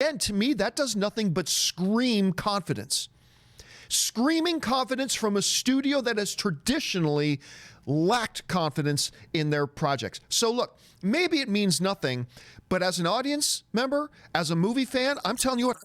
And to me, that does nothing but scream confidence. Screaming confidence from a studio that has traditionally lacked confidence in their projects. So look, maybe it means nothing, but as an audience member, as a movie fan, I'm telling you what,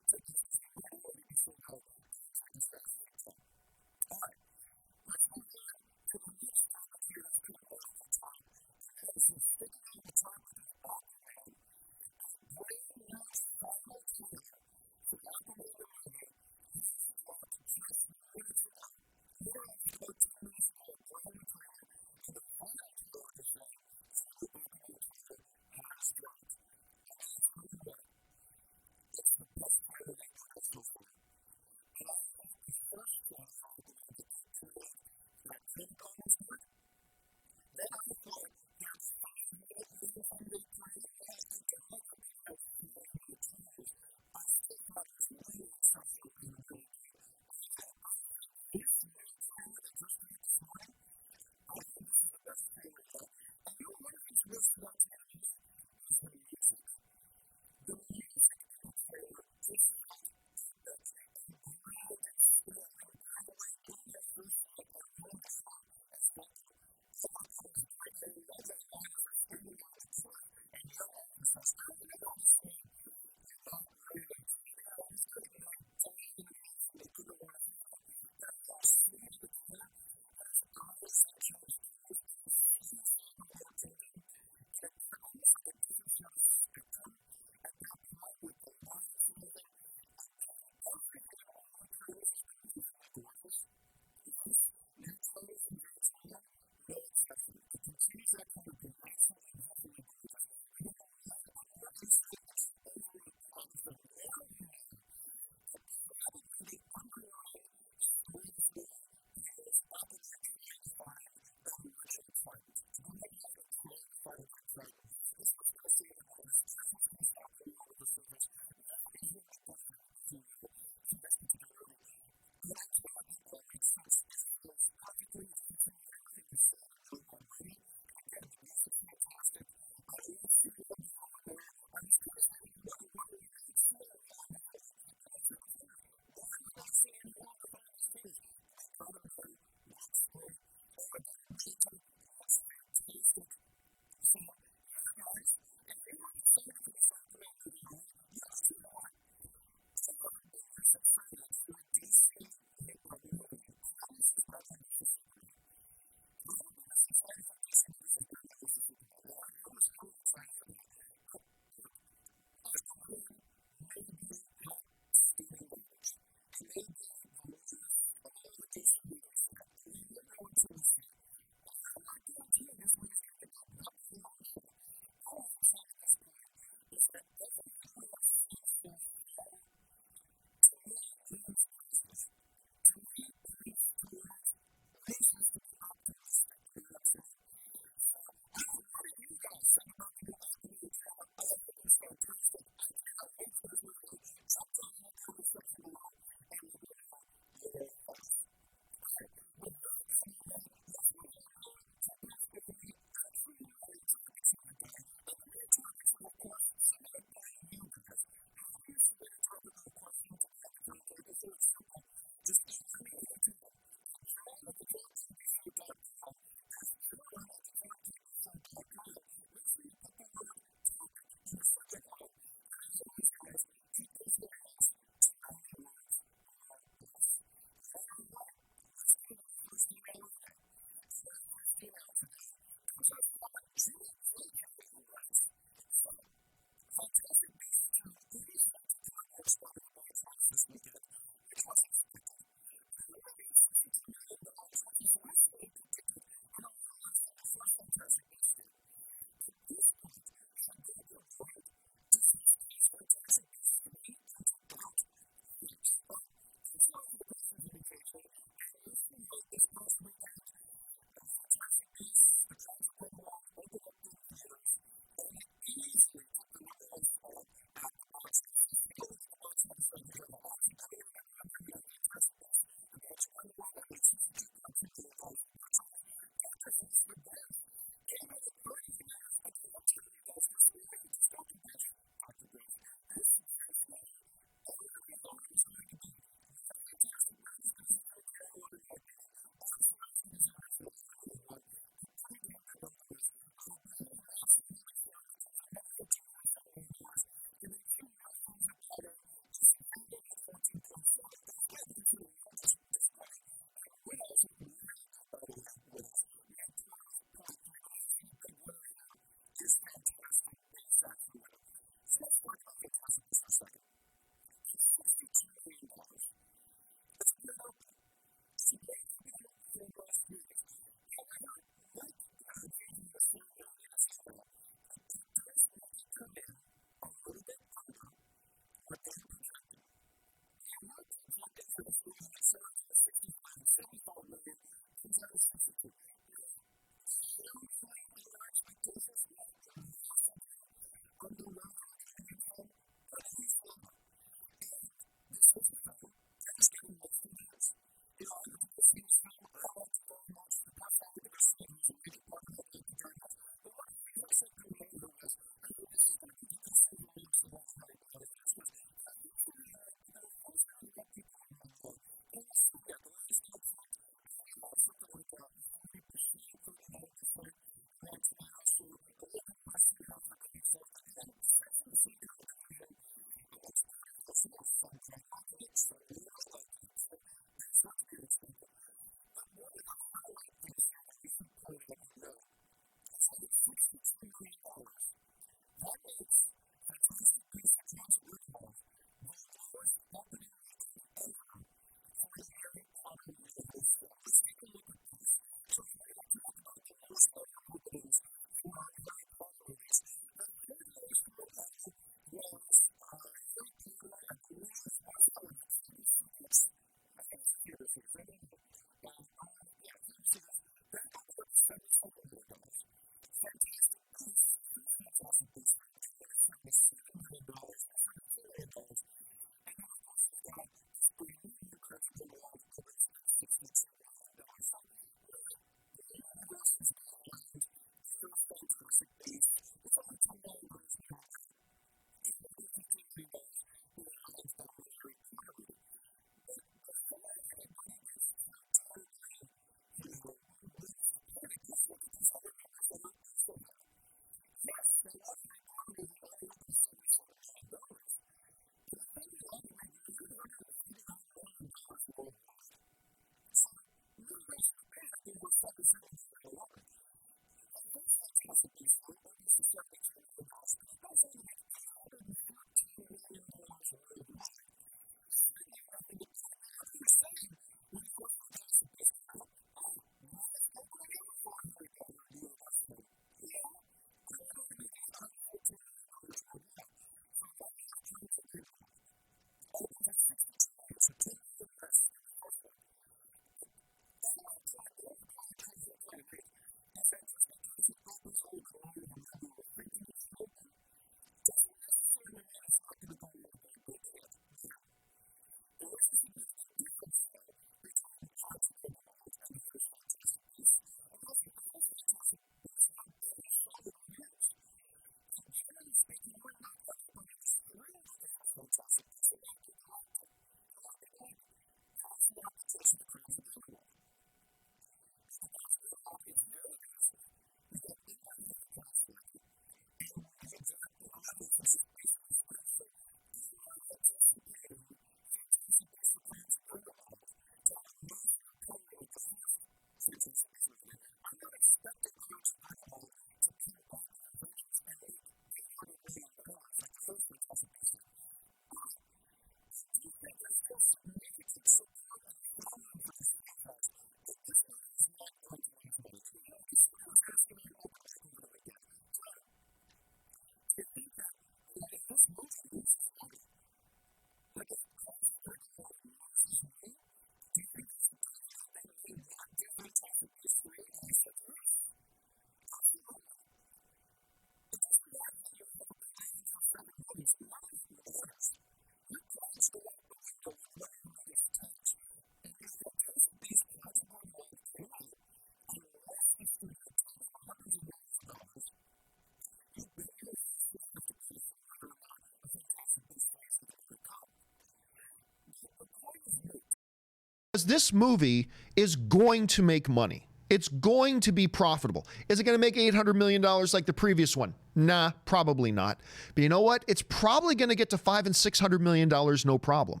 This movie is going to make money. It's going to be profitable. Is it going to make $800 million like the previous one? Nah, probably not. But you know what? It's probably going to get to $500 and $600 million, no problem.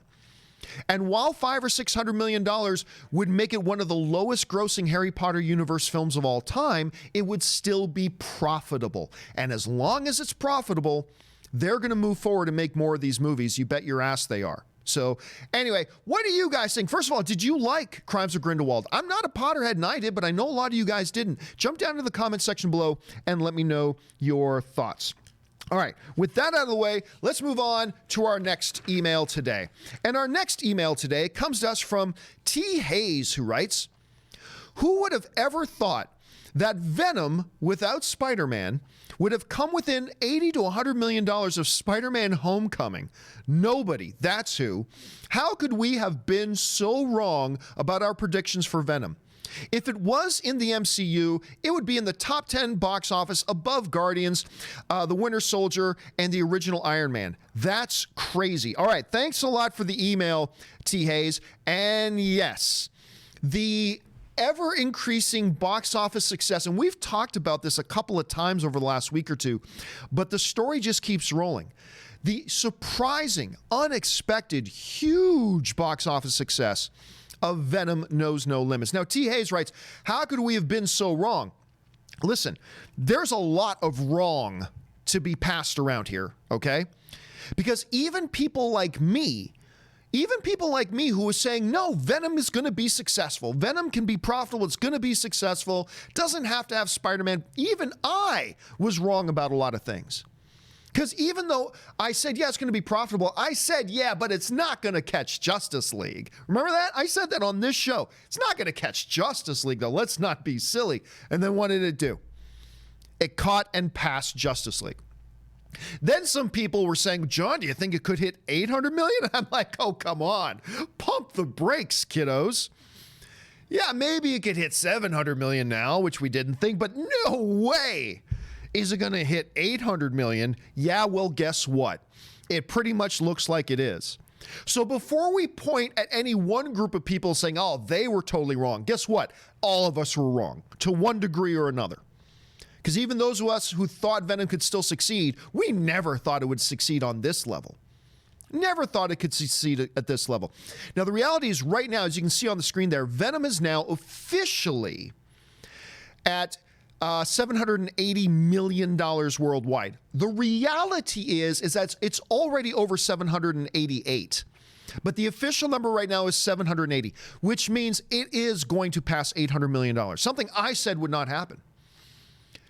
And while $500 or $600 million would make it one of the lowest grossing Harry Potter universe films of all time, it would still be profitable. And as long as it's profitable, they're going to move forward and make more of these movies. You bet your ass they are. So anyway, what do you guys think? First of all, did you like Crimes of Grindelwald? I'm not a Potterhead and I did, but I know a lot of you guys didn't. Jump down to the comment section below and let me know your thoughts. All right, with that out of the way, let's move on to our next email today. And our next email today comes to us from T. Hayes, who writes, "Who would have ever thought that Venom without Spider-Man would have come within $80 to $100 million of Spider-Man Homecoming? Nobody, that's who. How could we have been so wrong about our predictions for Venom? If it was in the MCU, it would be in the top 10 box office above Guardians, The Winter Soldier, and the original Iron Man. That's crazy." All right, thanks a lot for the email, T. Hayes. And yes, the ever-increasing box office success, and we've talked about this a couple of times over the last week or two, but the story just keeps rolling. the surprising, unexpected, huge box office success of Venom Knows No Limits. Now, T. Hayes writes, how could we have been so wrong? Listen, there's a lot of wrong to be passed around here, okay? Because even people like me who was saying, no, Venom is going to be successful. Venom can be profitable. It's going to be successful. Doesn't have to have Spider-Man. Even I was wrong about a lot of things. Because even though I said, yeah, it's going to be profitable, I said, yeah, but it's not going to catch Justice League. Remember that? I said that on this show. It's not going to catch Justice League, though. Let's not be silly. And then what did it do? It caught and passed Justice League. Then some people were saying, John, do you think it could hit 800 million? I'm like, oh, come on. Pump the brakes, kiddos. Yeah, maybe it could hit 700 million now, which we didn't think, but no way. Is it going to hit 800 million? Yeah, well, guess what? It pretty much looks like it is. So before we point at any one group of people saying, oh, they were totally wrong, guess what? All of us were wrong to one degree or another. Because even those of us who thought Venom could still succeed, we never thought it would succeed on this level. Never thought it could succeed at this level. Now, the reality is right now, as you can see on the screen there, Venom is now officially at $780 million worldwide. The reality is that it's already over 788. But the official number right now is 780, which means it is going to pass $800 million. Something I said would not happen.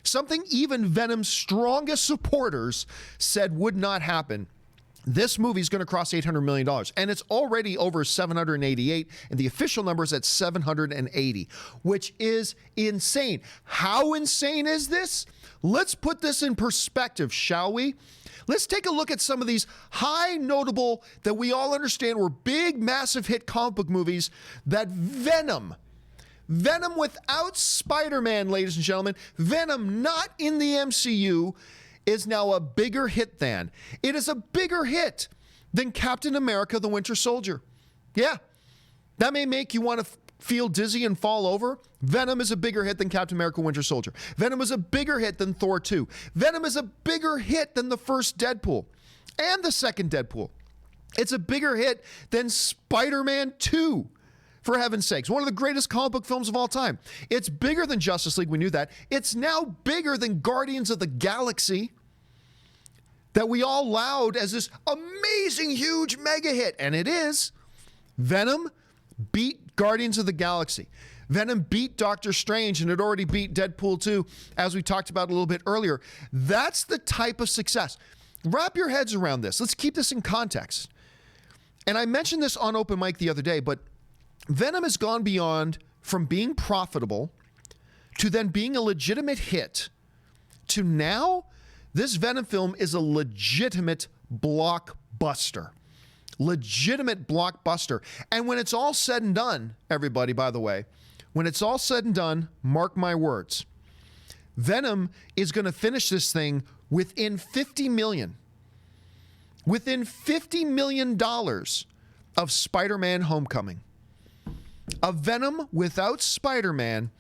Something even Venom's strongest supporters said would not happen. This movie is going to cross $800 million, and it's already over 788, and the official number is at 780, which is insane. How insane is this? Let's put this in perspective, shall we? Let's take a look at some of these high notable, that we all understand were big, massive hit comic book movies that Venom without Spider-Man, ladies and gentlemen, Venom not in the MCU, is now a bigger hit than. It is a bigger hit than Captain America, the Winter Soldier. Yeah, that may make you want to feel dizzy and fall over. Venom is a bigger hit than Captain America, Winter Soldier. Venom is a bigger hit than Thor 2. Venom is a bigger hit than the first Deadpool and the second Deadpool. It's a bigger hit than Spider-Man 2. For heaven's sakes, one of the greatest comic book films of all time. It's bigger than Justice League, we knew that. It's now bigger than Guardians of the Galaxy, that we all laud as this amazing, huge mega hit. And it is. Venom beat Guardians of the Galaxy. Venom beat Doctor Strange, and it already beat Deadpool 2, as we talked about a little bit earlier. That's the type of success. Wrap your heads around this. Let's keep this in context. And I mentioned this on Open Mic the other day, but Venom has gone beyond from being profitable to then being a legitimate hit to now this Venom film is a legitimate blockbuster. Legitimate blockbuster. And when it's all said and done, everybody, by the way, when it's all said and done, mark my words, Venom is going to finish this thing within $50 million. Within $50 million of Spider-Man Homecoming. A Venom without Spider-Man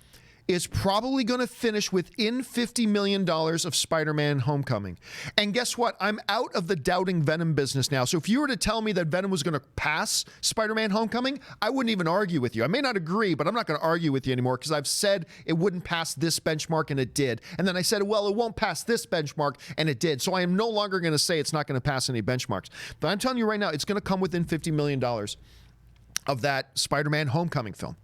is probably going to finish within $50 million of Spider-Man Homecoming. And guess what? I'm out of the doubting Venom business now. So if you were to tell me that Venom was going to pass Spider-Man Homecoming, I wouldn't even argue with you. I may not agree, but I'm not going to argue with you anymore because I've said it wouldn't pass this benchmark and it did. And then I said, well, it won't pass this benchmark and it did. So I am no longer going to say it's not going to pass any benchmarks. But I'm telling you right now, it's going to come within $50 million of that Spider-Man Homecoming film.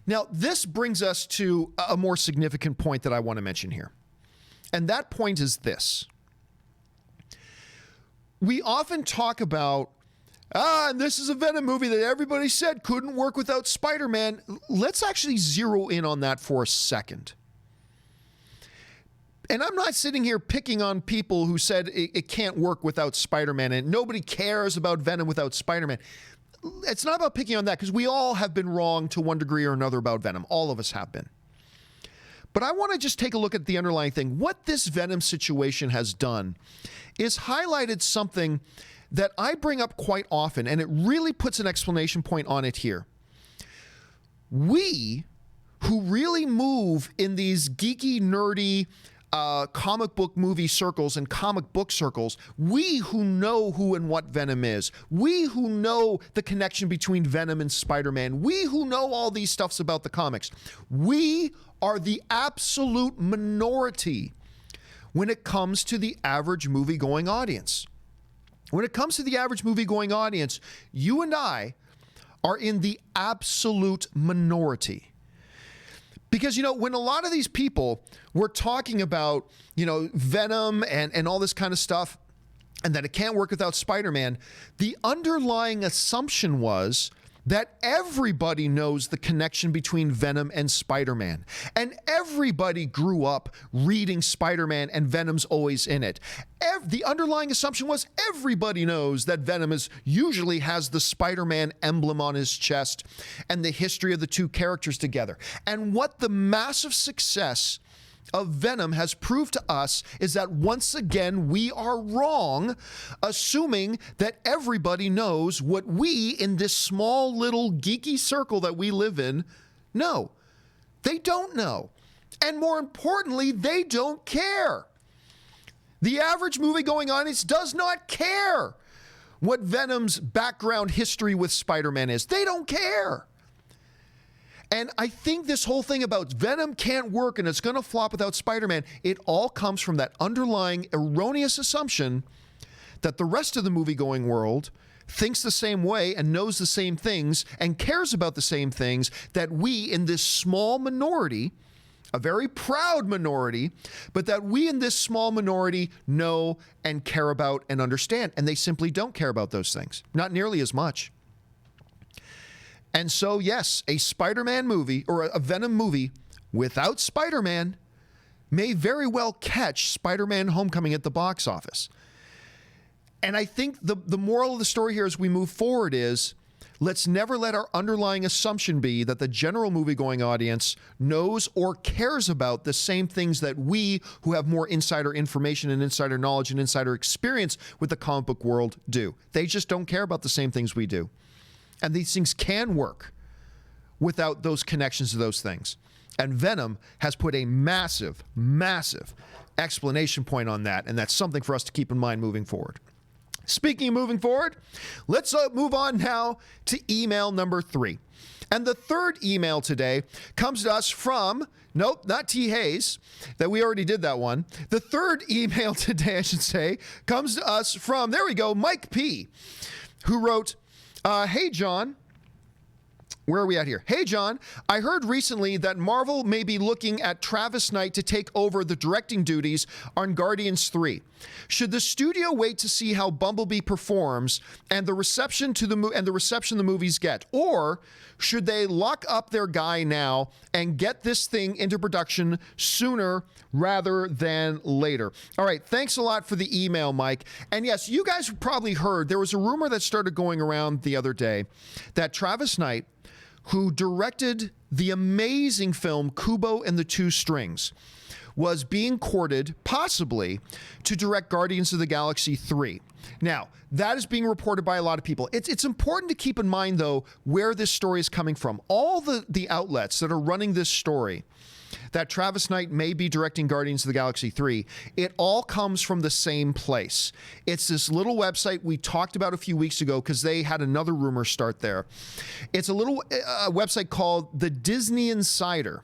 Now, this brings us to a more significant point that I want to mention here. And that point is this. We often talk about, and this is a Venom movie that everybody said couldn't work without Spider-Man. Let's actually zero in on that for a second. And I'm not sitting here picking on people who said it can't work without Spider-Man and nobody cares about Venom without Spider-Man. It's not about picking on that because we all have been wrong to one degree or another about Venom. All of us have been. But I want to just take a look at the underlying thing. What this Venom situation has done is highlighted something that I bring up quite often, and it really puts an exclamation point on it here. We, who really move in these geeky, nerdy, comic book movie circles and comic book circles, we who know who and what Venom is, we who know the connection between Venom and Spider-Man, we who know all these stuffs about the comics, we are the absolute minority when it comes to the average movie-going audience. When it comes to the average movie-going audience, you and I are in the absolute minority. Because, you know, when a lot of these people were talking about, you know, Venom and all this kind of stuff, and that it can't work without Spider-Man, the underlying assumption was that everybody knows the connection between Venom and Spider-Man. And everybody grew up reading Spider-Man and Venom's always in it. The underlying assumption was everybody knows that Venom usually has the Spider-Man emblem on his chest and the history of the two characters together. And what the massive success of Venom has proved to us is that once again we are wrong, assuming that everybody knows what we in this small little geeky circle that we live in know. They don't know. And more importantly, they don't care. The average movie-going audience does not care what Venom's background history with Spider-Man is. They don't care. And I think this whole thing about Venom can't work and it's going to flop without Spider-Man, it all comes from that underlying erroneous assumption that the rest of the movie-going world thinks the same way and knows the same things and cares about the same things that we in this small minority, a very proud minority, but that we in this small minority know and care about and understand. And they simply don't care about those things, not nearly as much. And so, yes, a Spider-Man movie or a Venom movie without Spider-Man may very well catch Spider-Man Homecoming at the box office. And I think the moral of the story here as we move forward is, let's never let our underlying assumption be that the general movie-going audience knows or cares about the same things that we, who have more insider information and insider knowledge and insider experience with the comic book world, do. They just don't care about the same things we do. And these things can work without those connections to those things. And Venom has put a massive, massive explanation point on that, and that's something for us to keep in mind moving forward. Speaking of moving forward, let's move on now to email number 3. And the third email today comes to us from, nope, not T. Hayes, that we already did that one. The third email today, I should say, comes to us from, there we go, Mike P., who wrote, hey, John, where are we at here? Hey, John, I heard recently that Marvel may be looking at Travis Knight to take over the directing duties on Guardians 3. Should the studio wait to see how Bumblebee performs and the reception the movies get? Or should they lock up their guy now and get this thing into production sooner rather than later? All right, thanks a lot for the email, Mike. And yes, you guys probably heard there was a rumor that started going around the other day that Travis Knight, who directed the amazing film Kubo and the Two Strings, was being courted, possibly, to direct Guardians of the Galaxy 3. Now, that is being reported by a lot of people. It's important to keep in mind, though, where this story is coming from. All the outlets that are running this story, that Travis Knight may be directing Guardians of the Galaxy 3, it all comes from the same place. It's this little website we talked about a few weeks ago because they had another rumor start there. It's a little website called the Disney Insider.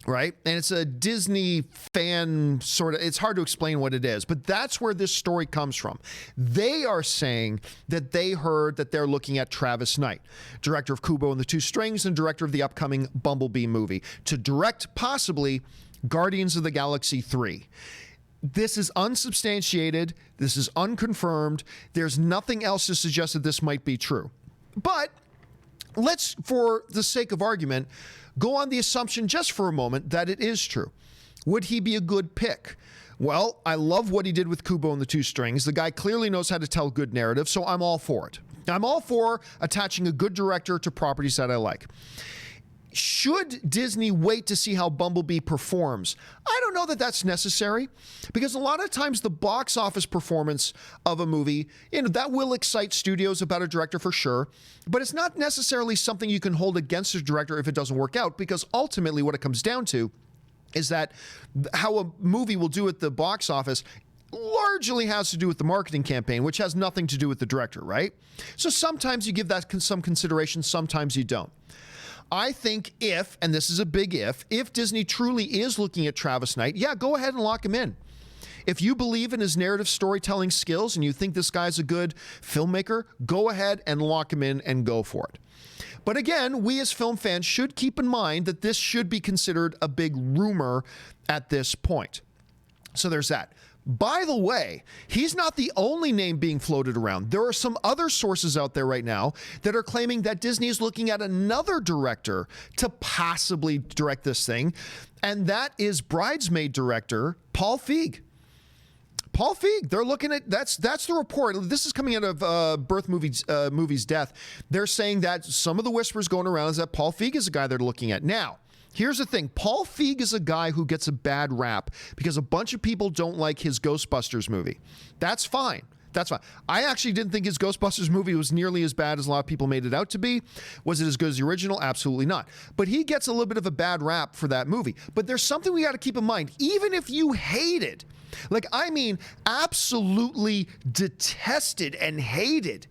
Right? And it's a Disney fan sort of, it's hard to explain what it is, but that's where this story comes from. They are saying that they heard that they're looking at Travis Knight, director of Kubo and the Two Strings and director of the upcoming Bumblebee movie, to direct possibly Guardians of the Galaxy 3. This is unsubstantiated. This is unconfirmed. There's nothing else to suggest that this might be true. But let's, for the sake of argument, go on the assumption just for a moment that it is true. Would he be a good pick? Well, I love what he did with Kubo and the Two Strings. The guy clearly knows how to tell good narrative, so I'm all for it. I'm all for attaching a good director to properties that I like. Should Disney wait to see how Bumblebee performs? I don't know that that's necessary, because a lot of times the box office performance of a movie, that will excite studios about a director for sure, but it's not necessarily something you can hold against a director if it doesn't work out, because ultimately what it comes down to is that how a movie will do at the box office largely has to do with the marketing campaign, which has nothing to do with the director, right? So sometimes you give that some consideration, sometimes you don't. I think if, and this is a big if Disney truly is looking at Travis Knight, yeah, go ahead and lock him in. If you believe in his narrative storytelling skills and you think this guy's a good filmmaker, go ahead and lock him in and go for it. But again, we as film fans should keep in mind that this should be considered a big rumor at this point. So there's that. By the way, he's not the only name being floated around. There are some other sources out there right now that are claiming that Disney is looking at another director to possibly direct this thing, and that is Bridesmaid director Paul Feig. Paul Feig, they're looking at, that's the report. This is coming out of Birth Movies Death. They're saying that some of the whispers going around is that Paul Feig is a guy they're looking at. Now, here's the thing. Paul Feig is a guy who gets a bad rap because a bunch of people don't like his Ghostbusters movie. That's fine. That's fine. I actually didn't think his Ghostbusters movie was nearly as bad as a lot of people made it out to be. Was it as good as the original? Absolutely not. But he gets a little bit of a bad rap for that movie. But there's something we got to keep in mind. Even if you hated, like I mean absolutely detested and hated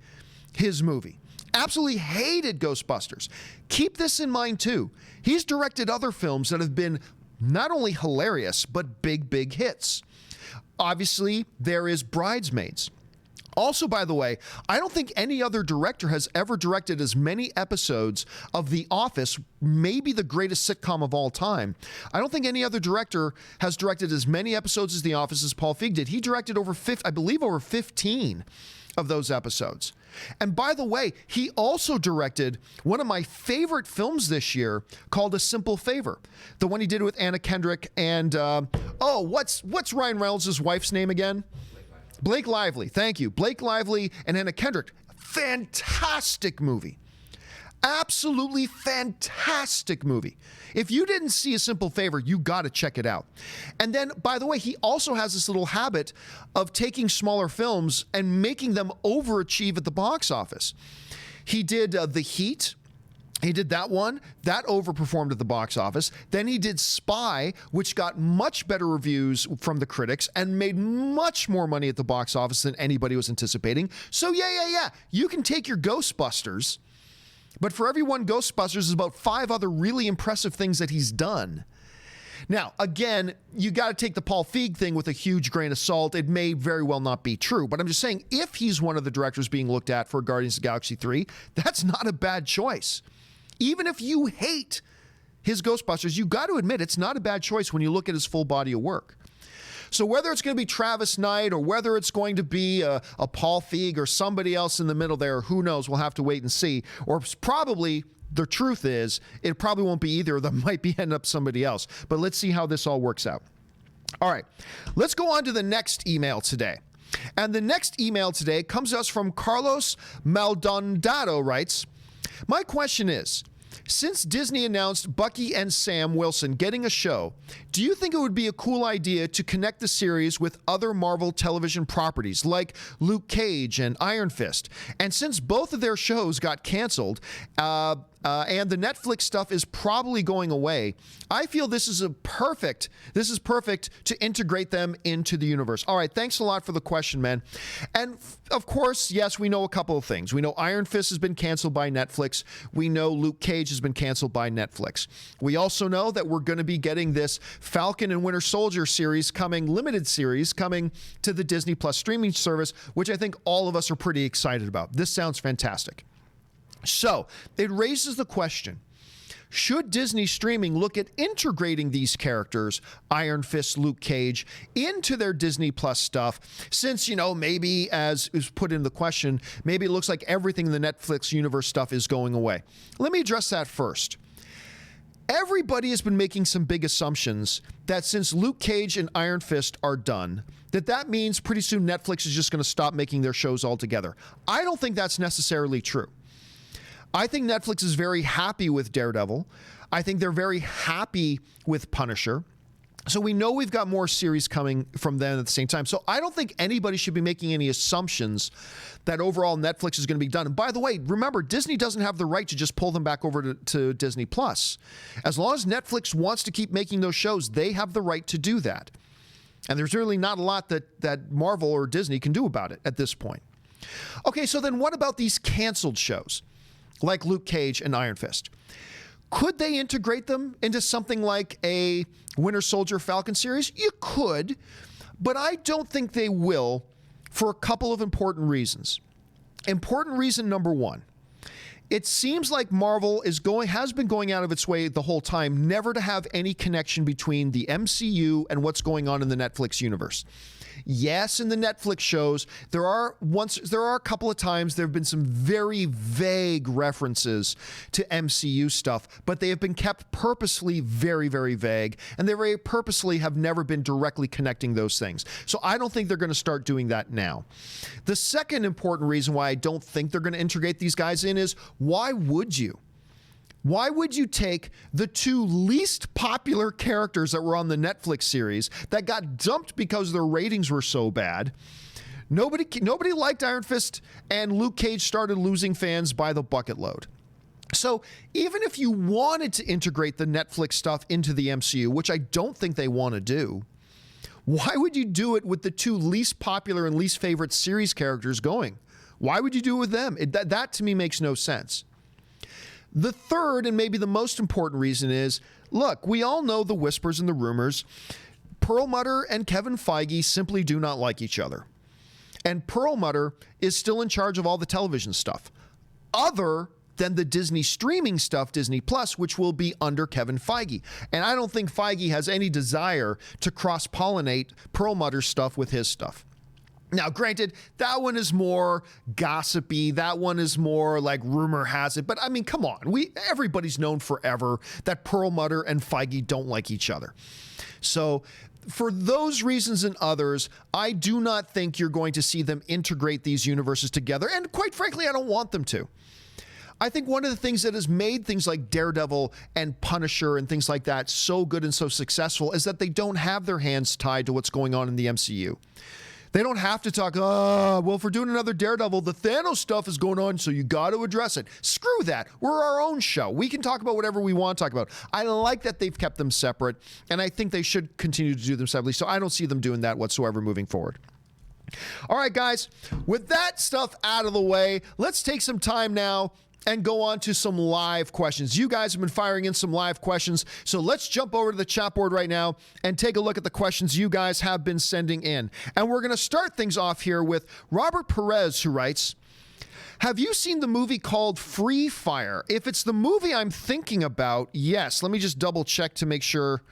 his movie, absolutely hated Ghostbusters, keep this in mind too. He's directed other films that have been not only hilarious, but big hits. Obviously, there is Bridesmaids. Also, by the way, I don't think any other director has ever directed as many episodes of The Office, maybe the greatest sitcom of all time. I don't think any other director has directed as many episodes as The Office as Paul Feig did. He directed over 15 of those episodes. And by the way, he also directed one of my favorite films this year called A Simple Favor, the one he did with Anna Kendrick and what's Ryan Reynolds' wife's name again? Blake Lively. Thank you. Blake Lively and Anna Kendrick. Fantastic movie. Absolutely fantastic movie. If you didn't see A Simple Favor, you got to check it out. And then, by the way, he also has this little habit of taking smaller films and making them overachieve at the box office. He did The Heat. He did that one. That overperformed at the box office. Then he did Spy, which got much better reviews from the critics and made much more money at the box office than anybody was anticipating. So yeah. You can take your Ghostbusters, but for every one Ghostbusters, there's about 5 other really impressive things that he's done. Now, again, you got to take the Paul Feig thing with a huge grain of salt. It may very well not be true, but I'm just saying if he's one of the directors being looked at for Guardians of the Galaxy 3, that's not a bad choice. Even if you hate his Ghostbusters, you got to admit it's not a bad choice when you look at his full body of work. So whether it's going to be Travis Knight or whether it's going to be a Paul Feig or somebody else in the middle there, who knows? We'll have to wait and see. Or probably the truth is it probably won't be either of them. Might be end up somebody else. But let's see how this all works out. All right, let's go on to the next email today. And the next email today comes to us from Carlos Maldonado, writes, my question is, since Disney announced Bucky and Sam Wilson getting a show, do you think it would be a cool idea to connect the series with other Marvel television properties like Luke Cage and Iron Fist? And since both of their shows got canceled, and the Netflix stuff is probably going away, I feel this is perfect to integrate them into the universe. All right, thanks a lot for the question, man. And of course, yes, we know a couple of things. We know Iron Fist has been canceled by Netflix. We know Luke Cage has been canceled by Netflix. We also know that we're going to be getting this Falcon and Winter Soldier limited series coming to the Disney Plus streaming service, which I think all of us are pretty excited about. This sounds fantastic. So it raises the question, should Disney streaming look at integrating these characters, Iron Fist, Luke Cage, into their Disney Plus stuff? Since, maybe as is put in the question, maybe it looks like everything in the Netflix universe stuff is going away. Let me address that first. Everybody has been making some big assumptions that since Luke Cage and Iron Fist are done, that means pretty soon Netflix is just going to stop making their shows altogether. I don't think that's necessarily true. I think Netflix is very happy with Daredevil. I think they're very happy with Punisher. So we know we've got more series coming from them at the same time. So I don't think anybody should be making any assumptions that overall Netflix is going to be done. And by the way, remember, Disney doesn't have the right to just pull them back over to Disney Plus. As long as Netflix wants to keep making those shows, they have the right to do that. And there's really not a lot that Marvel or Disney can do about it at this point. Okay, so then what about these canceled shows like Luke Cage and Iron Fist? Could they integrate them into something like a Winter Soldier Falcon series? You could, but I don't think they will for a couple of important reasons. Important reason number one, it seems like Marvel has been going out of its way the whole time never to have any connection between the MCU and what's going on in the Netflix universe. Yes, in the Netflix shows, there are a couple of times there have been some very vague references to MCU stuff, but they have been kept purposely very, very vague, and they very purposely have never been directly connecting those things. So I don't think they're going to start doing that now. The second important reason why I don't think they're going to integrate these guys in is, why would you? Why would you take the two least popular characters that were on the Netflix series that got dumped because their ratings were so bad? Nobody liked Iron Fist, and Luke Cage started losing fans by the bucket load. So even if you wanted to integrate the Netflix stuff into the MCU, which I don't think they want to do, why would you do it with the two least popular and least favorite series characters going? Why would you do it with them? That to me makes no sense. The third and maybe the most important reason is, look, we all know the whispers and the rumors. Perlmutter and Kevin Feige simply do not like each other. And Perlmutter is still in charge of all the television stuff, other than the Disney streaming stuff, Disney Plus, which will be under Kevin Feige. And I don't think Feige has any desire to cross-pollinate Perlmutter's stuff with his stuff. Now, granted, that one is more gossipy. That one is more like rumor has it. But I mean, come on. Everybody's known forever that Perlmutter and Feige don't like each other. So for those reasons and others, I do not think you're going to see them integrate these universes together. And quite frankly, I don't want them to. I think one of the things that has made things like Daredevil and Punisher and things like that so good and so successful is that they don't have their hands tied to what's going on in the MCU. They don't have to talk, well, if we're doing another Daredevil, the Thanos stuff is going on, so you got to address it. Screw that. We're our own show. We can talk about whatever we want to talk about. I like that they've kept them separate, and I think they should continue to do them separately, so I don't see them doing that whatsoever moving forward. All right, guys, with that stuff out of the way, let's take some time now and go on to some live questions. You guys have been firing in some live questions, so let's jump over to the chat board right now and take a look at the questions you guys have been sending in. And we're going to start things off here with Robert Perez, who writes, have you seen the movie called Free Fire? If it's the movie I'm thinking about, yes. Let me just double check to make sure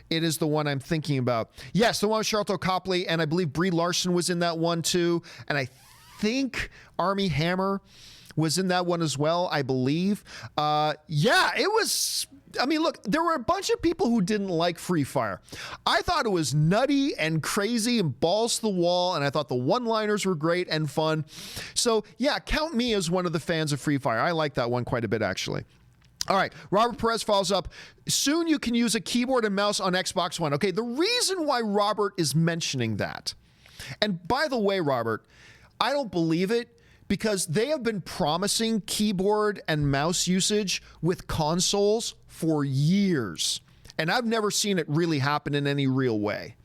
it is the one I'm thinking about. Yes, the one with Charlton Copley, and I believe Brie Larson was in that one too, and I think Armie Hammer was in that one as well, I believe. Yeah, it was, I mean, look, there were a bunch of people who didn't like Free Fire. I thought it was nutty and crazy and balls to the wall, and I thought the one-liners were great and fun. So yeah, count me as one of the fans of Free Fire. I like that one quite a bit, actually. All right, Robert Perez follows up. Soon you can use a keyboard and mouse on Xbox One. Okay, the reason why Robert is mentioning that, and by the way, Robert, I don't believe it, because they have been promising keyboard and mouse usage with consoles for years. And I've never seen it really happen in any real way.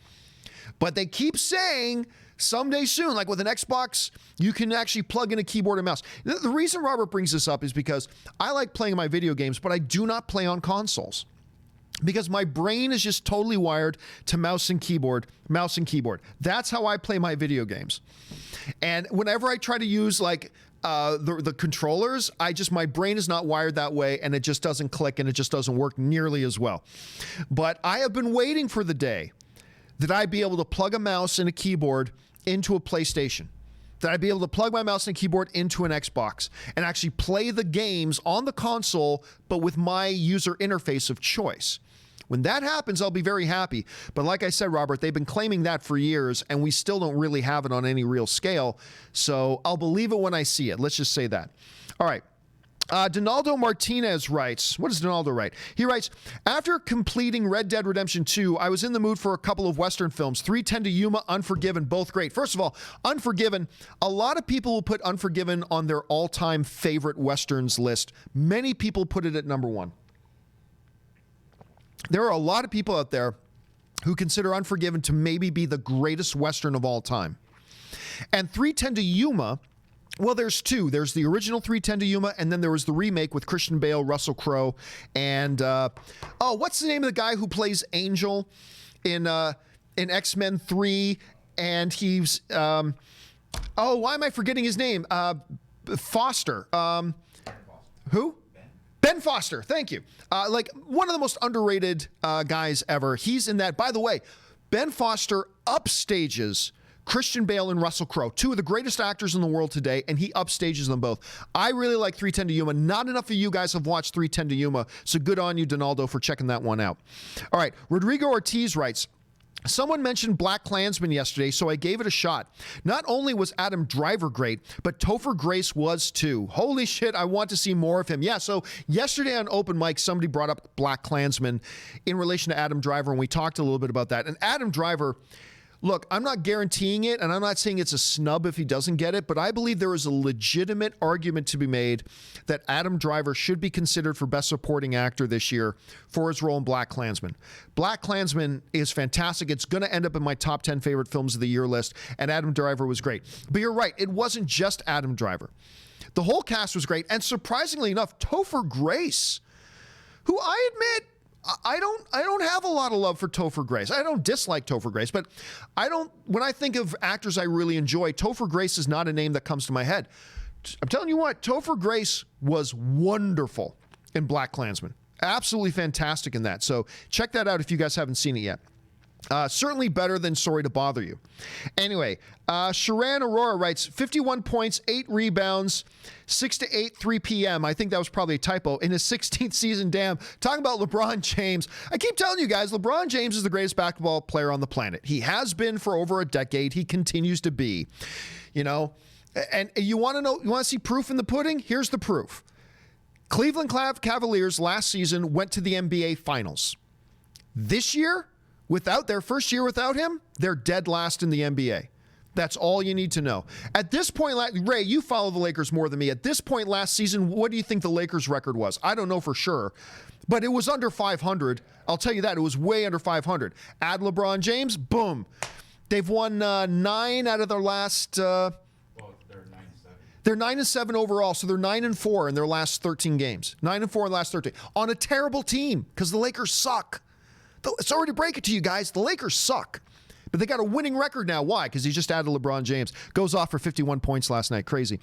But they keep saying someday soon, like with an Xbox, you can actually plug in a keyboard and mouse. The reason Robert brings this up is because I like playing my video games, but I do not play on consoles. Because my brain is just totally wired to mouse and keyboard. That's how I play my video games. And whenever I try to use like the controllers, my brain is not wired that way, and it just doesn't click, and it just doesn't work nearly as well. But I have been waiting for the day that I'd be able to plug a mouse and a keyboard into a PlayStation. That I'd be able to plug my mouse and keyboard into an Xbox and actually play the games on the console, but with my user interface of choice. When that happens, I'll be very happy. But like I said, Robert, they've been claiming that for years, and we still don't really have it on any real scale. So I'll believe it when I see it. Let's just say that. All right. Donaldo Martinez writes, what does Donaldo write? He writes, after completing Red Dead Redemption 2, I was in the mood for a couple of Western films. 3:10 to Yuma, Unforgiven, both great. First of all, Unforgiven, a lot of people will put Unforgiven on their all-time favorite Westerns list. Many people put it at number one. There are a lot of people out there who consider Unforgiven to maybe be the greatest Western of all time. And 3:10 to Yuma, well, there's two. There's the original 3:10 to Yuma, and then there was the remake with Christian Bale, Russell Crowe, and what's the name of the guy who plays Angel in X-Men 3? And he's why am I forgetting his name? Foster. Who? Ben Foster. Thank you. Like one of the most underrated guys ever. He's in that. By the way, Ben Foster upstages Christian Bale and Russell Crowe, two of the greatest actors in the world today, and he upstages them both. I really like 3:10 to Yuma. Not enough of you guys have watched 3:10 to Yuma, so good on you, Donaldo, for checking that one out. All right, Rodrigo Ortiz writes, someone mentioned Black Klansman yesterday, so I gave it a shot. Not only was Adam Driver great, but Topher Grace was too. Holy shit, I want to see more of him. Yeah, so yesterday on Open Mic, somebody brought up Black Klansman in relation to Adam Driver, and we talked a little bit about that. And Adam Driver, look, I'm not guaranteeing it, and I'm not saying it's a snub if he doesn't get it, but I believe there is a legitimate argument to be made that Adam Driver should be considered for Best Supporting Actor this year for his role in Black Klansman. Black Klansman is fantastic. It's going to end up in my top 10 favorite films of the year list, and Adam Driver was great. But you're right, it wasn't just Adam Driver. The whole cast was great, and surprisingly enough, Topher Grace, who I admit, I don't have a lot of love for Topher Grace. I don't dislike Topher Grace, but when I think of actors I really enjoy, Topher Grace is not a name that comes to my head. I'm telling you what, Topher Grace was wonderful in Black Klansman. Absolutely fantastic in that. So check that out if you guys haven't seen it yet. Certainly better than Sorry to Bother You. Anyway, Sharan Aurora writes, 51 points, 8 rebounds, 6 to 8, 3 p.m. I think that was probably a typo. In his 16th season, damn. Talking about LeBron James. I keep telling you guys, LeBron James is the greatest basketball player on the planet. He has been for over a decade. He continues to be. You know, and you want to know, you want to see proof in the pudding? Here's the proof. Cleveland Cavaliers last season went to the NBA Finals. This year, without their first year without him, they're dead last in the NBA. That's all you need to know. At this point, Ray, you follow the Lakers more than me. At this point last season, what do you think the Lakers' record was? I don't know for sure, but it was under 500. I'll tell you that. It was way under 500. Add LeBron James, boom. They've won 9 out of their last... they're 9-7. They're 9-7 overall, so they're 9-4 in their last 13 games. 9-4 in the last 13. On a terrible team, because the Lakers suck. Sorry to break it to you guys, the Lakers suck. But they got a winning record now. Why? Because he just added LeBron James. Goes off for 51 points last night. Crazy.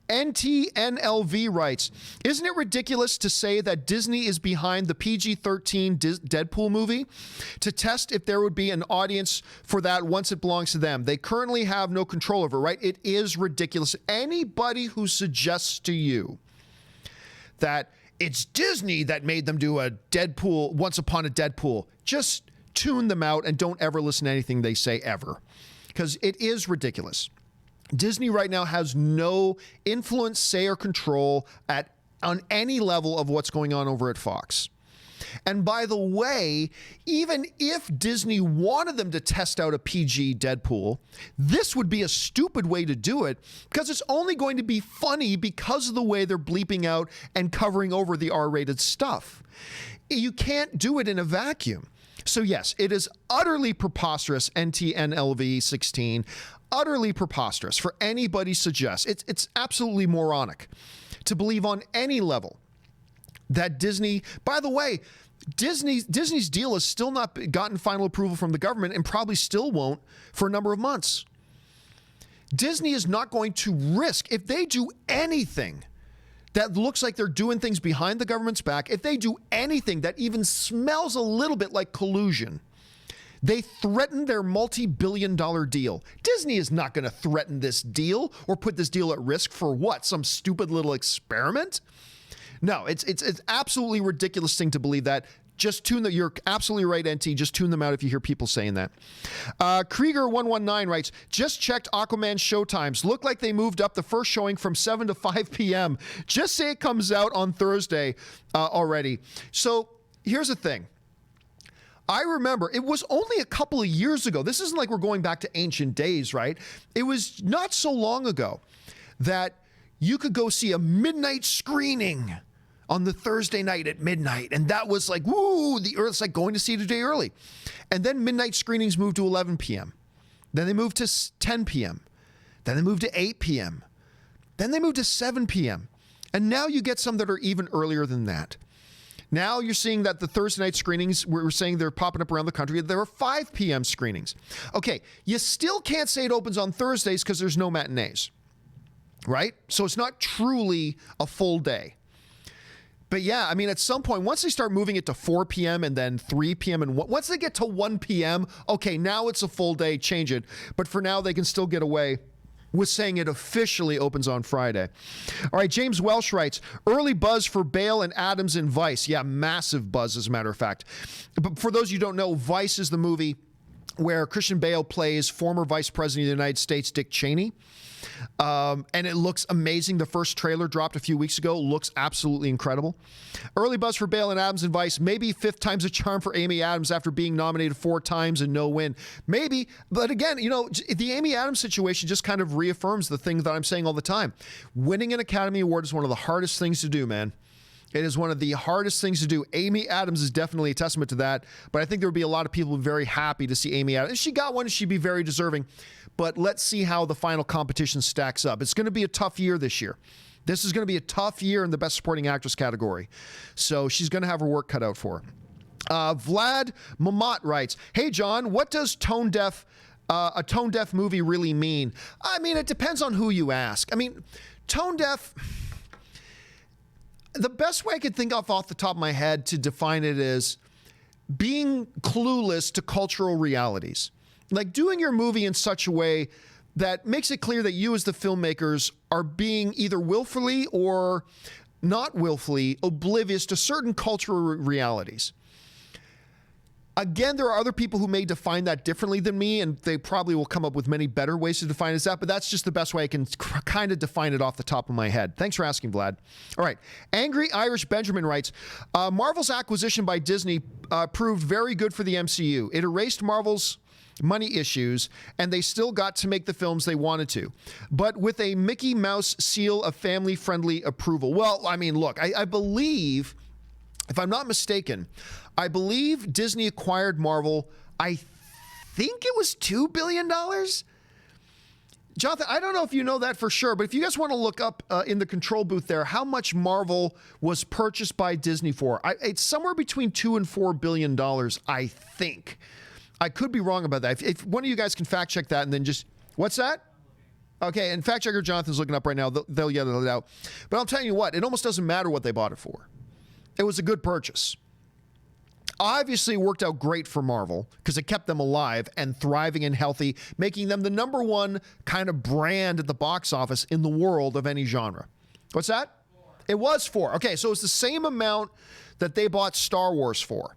NTNLV writes, isn't it ridiculous to say that Disney is behind the PG-13 Deadpool movie to test if there would be an audience for that once it belongs to them? They currently have no control over it, right? It is ridiculous. Anybody who suggests to you that it's Disney that made them do a Deadpool, Once Upon a Deadpool, just tune them out and don't ever listen to anything they say ever, because it is ridiculous. Disney right now has no influence, say, or control on any level of what's going on over at Fox. And by the way, even if Disney wanted them to test out a PG Deadpool, this would be a stupid way to do it, because it's only going to be funny because of the way they're bleeping out and covering over the R-rated stuff. You can't do it in a vacuum. So yes, it is utterly preposterous, NTNLV 16, utterly preposterous for anybody suggests. It's absolutely moronic to believe on any level that Disney, by the way, Disney's deal has still not gotten final approval from the government and probably still won't for a number of months. Disney is not going to risk, if they do anything that looks like they're doing things behind the government's back, if they do anything that even smells a little bit like collusion, they threaten their multi-billion-dollar deal. Disney is not going to threaten this deal or put this deal at risk for what? Some stupid little experiment? No, it's absolutely ridiculous thing to believe that. Just tune them. You're absolutely right, NT. Just tune them out if you hear people saying that. Krieger119 writes, just checked Aquaman showtimes. Look like they moved up the first showing from 7 to 5 p.m. Just say it comes out on Thursday already. So here's the thing. I remember it was only a couple of years ago. This isn't like we're going back to ancient days, right? It was not so long ago that you could go see a midnight screening on the Thursday night at midnight. And that was like, woo, it's like going to see it a day early. And then midnight screenings moved to 11 p.m. Then they moved to 10 p.m. Then they moved to 8 p.m. Then they moved to 7 p.m. And now you get some that are even earlier than that. Now you're seeing that the Thursday night screenings, we're saying they're popping up around the country. There are 5 p.m. screenings. Okay, you still can't say it opens on Thursdays because there's no matinees, right? So it's not truly a full day. But yeah, I mean, at some point, once they start moving it to 4 p.m. and then 3 p.m. and once they get to 1 p.m., okay, now it's a full day, change it. But for now, they can still get away with saying it officially opens on Friday. All right, James Welsh writes, early buzz for Bale and Adams in Vice. Yeah, massive buzz, as a matter of fact. But for those of you who don't know, Vice is the movie where Christian Bale plays former Vice President of the United States, Dick Cheney. And it looks amazing. The first trailer dropped a few weeks ago. Looks absolutely incredible. Early buzz for Bale and Adams and Vice. Maybe 5th time's a charm for Amy Adams after being nominated 4 times and no win. Maybe. But again, you know, the Amy Adams situation just kind of reaffirms the thing that I'm saying all the time. Winning an Academy Award is one of the hardest things to do, man. It is one of the hardest things to do. Amy Adams is definitely a testament to that. But I think there would be a lot of people very happy to see Amy Adams. If she got one, she'd be very deserving. But let's see how the final competition stacks up. It's going to be a tough year this year. This is going to be a tough year in the Best Supporting Actress category. So she's going to have her work cut out for her. Vlad Mamat writes, hey, John, what does a tone-deaf movie really mean? I mean, it depends on who you ask. I mean, tone-deaf... The best way I could think of off the top of my head to define it is being clueless to cultural realities. Like doing your movie in such a way that makes it clear that you as the filmmakers are being either willfully or not willfully oblivious to certain cultural realities. Again, there are other people who may define that differently than me, and they probably will come up with many better ways to define it as that, but that's just the best way I can kind of define it off the top of my head. Thanks for asking, Vlad. All right. Angry Irish Benjamin writes, Marvel's acquisition by Disney proved very good for the MCU. It erased Marvel's money issues, and they still got to make the films they wanted to, but with a Mickey Mouse seal of family-friendly approval. Well, I mean, look, I believe, if I'm not mistaken, I believe Disney acquired Marvel, I think it was $2 billion? Jonathan, I don't know if you know that for sure, but if you guys want to look up in the control booth there, how much Marvel was purchased by Disney for, it's somewhere between $2 and $4 billion, I think. I could be wrong about that. If one of you guys can fact check that and then just, what's that? Okay, and fact checker Jonathan's looking up right now. They'll yell it out. But I'll tell you what, it almost doesn't matter what they bought it for. It was a good purchase. Obviously, it worked out great for Marvel because it kept them alive and thriving and healthy, making them the #1 kind of brand at the box office in the world of any genre. What's that? 4. It was 4. Okay, so it's the same amount that they bought Star Wars for.